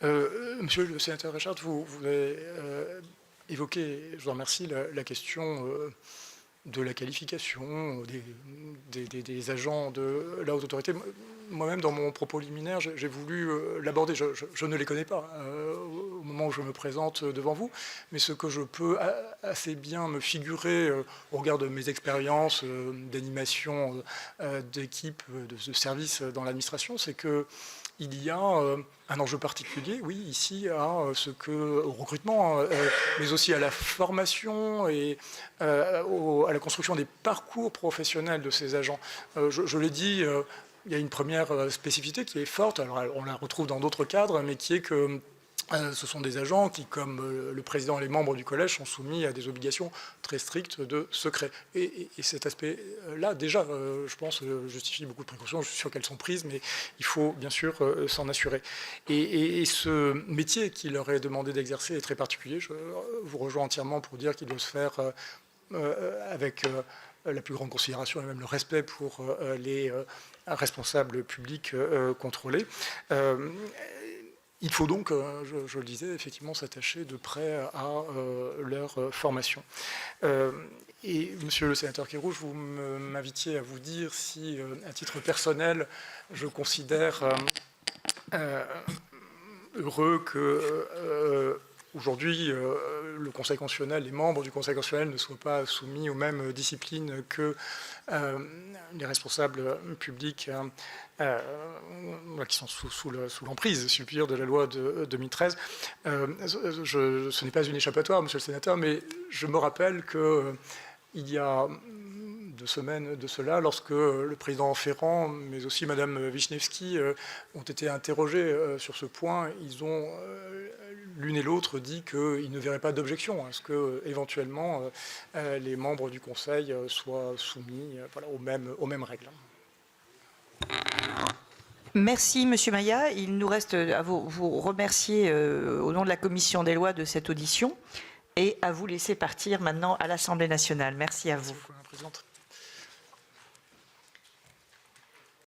Monsieur le sénateur Richard, vous avez évoqué, je vous remercie, la question de la qualification des agents de la haute autorité. Moi-même, dans mon propos liminaire, j'ai voulu l'aborder. Je ne les connais pas au moment où je me présente devant vous, mais ce que je peux assez bien me figurer au regard de mes expériences d'animation d'équipe, de services dans l'administration, c'est que il y a un enjeu particulier, oui, ici, au recrutement, mais aussi à la formation et à la construction des parcours professionnels de ces agents. Je l'ai dit, il y a une première spécificité qui est forte, alors on la retrouve dans d'autres cadres, mais qui est que ce sont des agents qui, comme le président et les membres du collège, sont soumis à des obligations très strictes de secret. Et cet aspect-là, déjà, je pense, justifie beaucoup de précautions. Je suis sûr qu'elles sont prises, mais il faut bien sûr s'en assurer. Et ce métier qui leur est demandé d'exercer est très particulier. Je vous rejoins entièrement pour dire qu'il doit se faire avec la plus grande considération et même le respect pour les responsables publics contrôlés. Il faut donc, je le disais, effectivement s'attacher de près à leur formation. Et monsieur le sénateur Kerrouche, vous m'invitiez à vous dire si, à titre personnel, je considère heureux que aujourd'hui le Conseil constitutionnel, les membres du Conseil constitutionnel ne soient pas soumis aux mêmes disciplines que les responsables publics qui sont sous l'emprise, si je puis dire, de la loi de 2013. Ce n'est pas une échappatoire, monsieur le sénateur, mais je me rappelle qu'il y a 2 semaines de cela, lorsque le président Ferrand, mais aussi madame Wisniewski, ont été interrogés sur ce point, ils ont l'une et l'autre dit qu'ils ne verraient pas d'objection à ce que, éventuellement, les membres du Conseil soient soumis aux mêmes règles. Merci, Monsieur Maillat. Il nous reste à vous remercier au nom de la Commission des lois de cette audition et à vous laisser partir maintenant à l'Assemblée nationale. Merci à vous. Merci beaucoup, Madame la Présidente.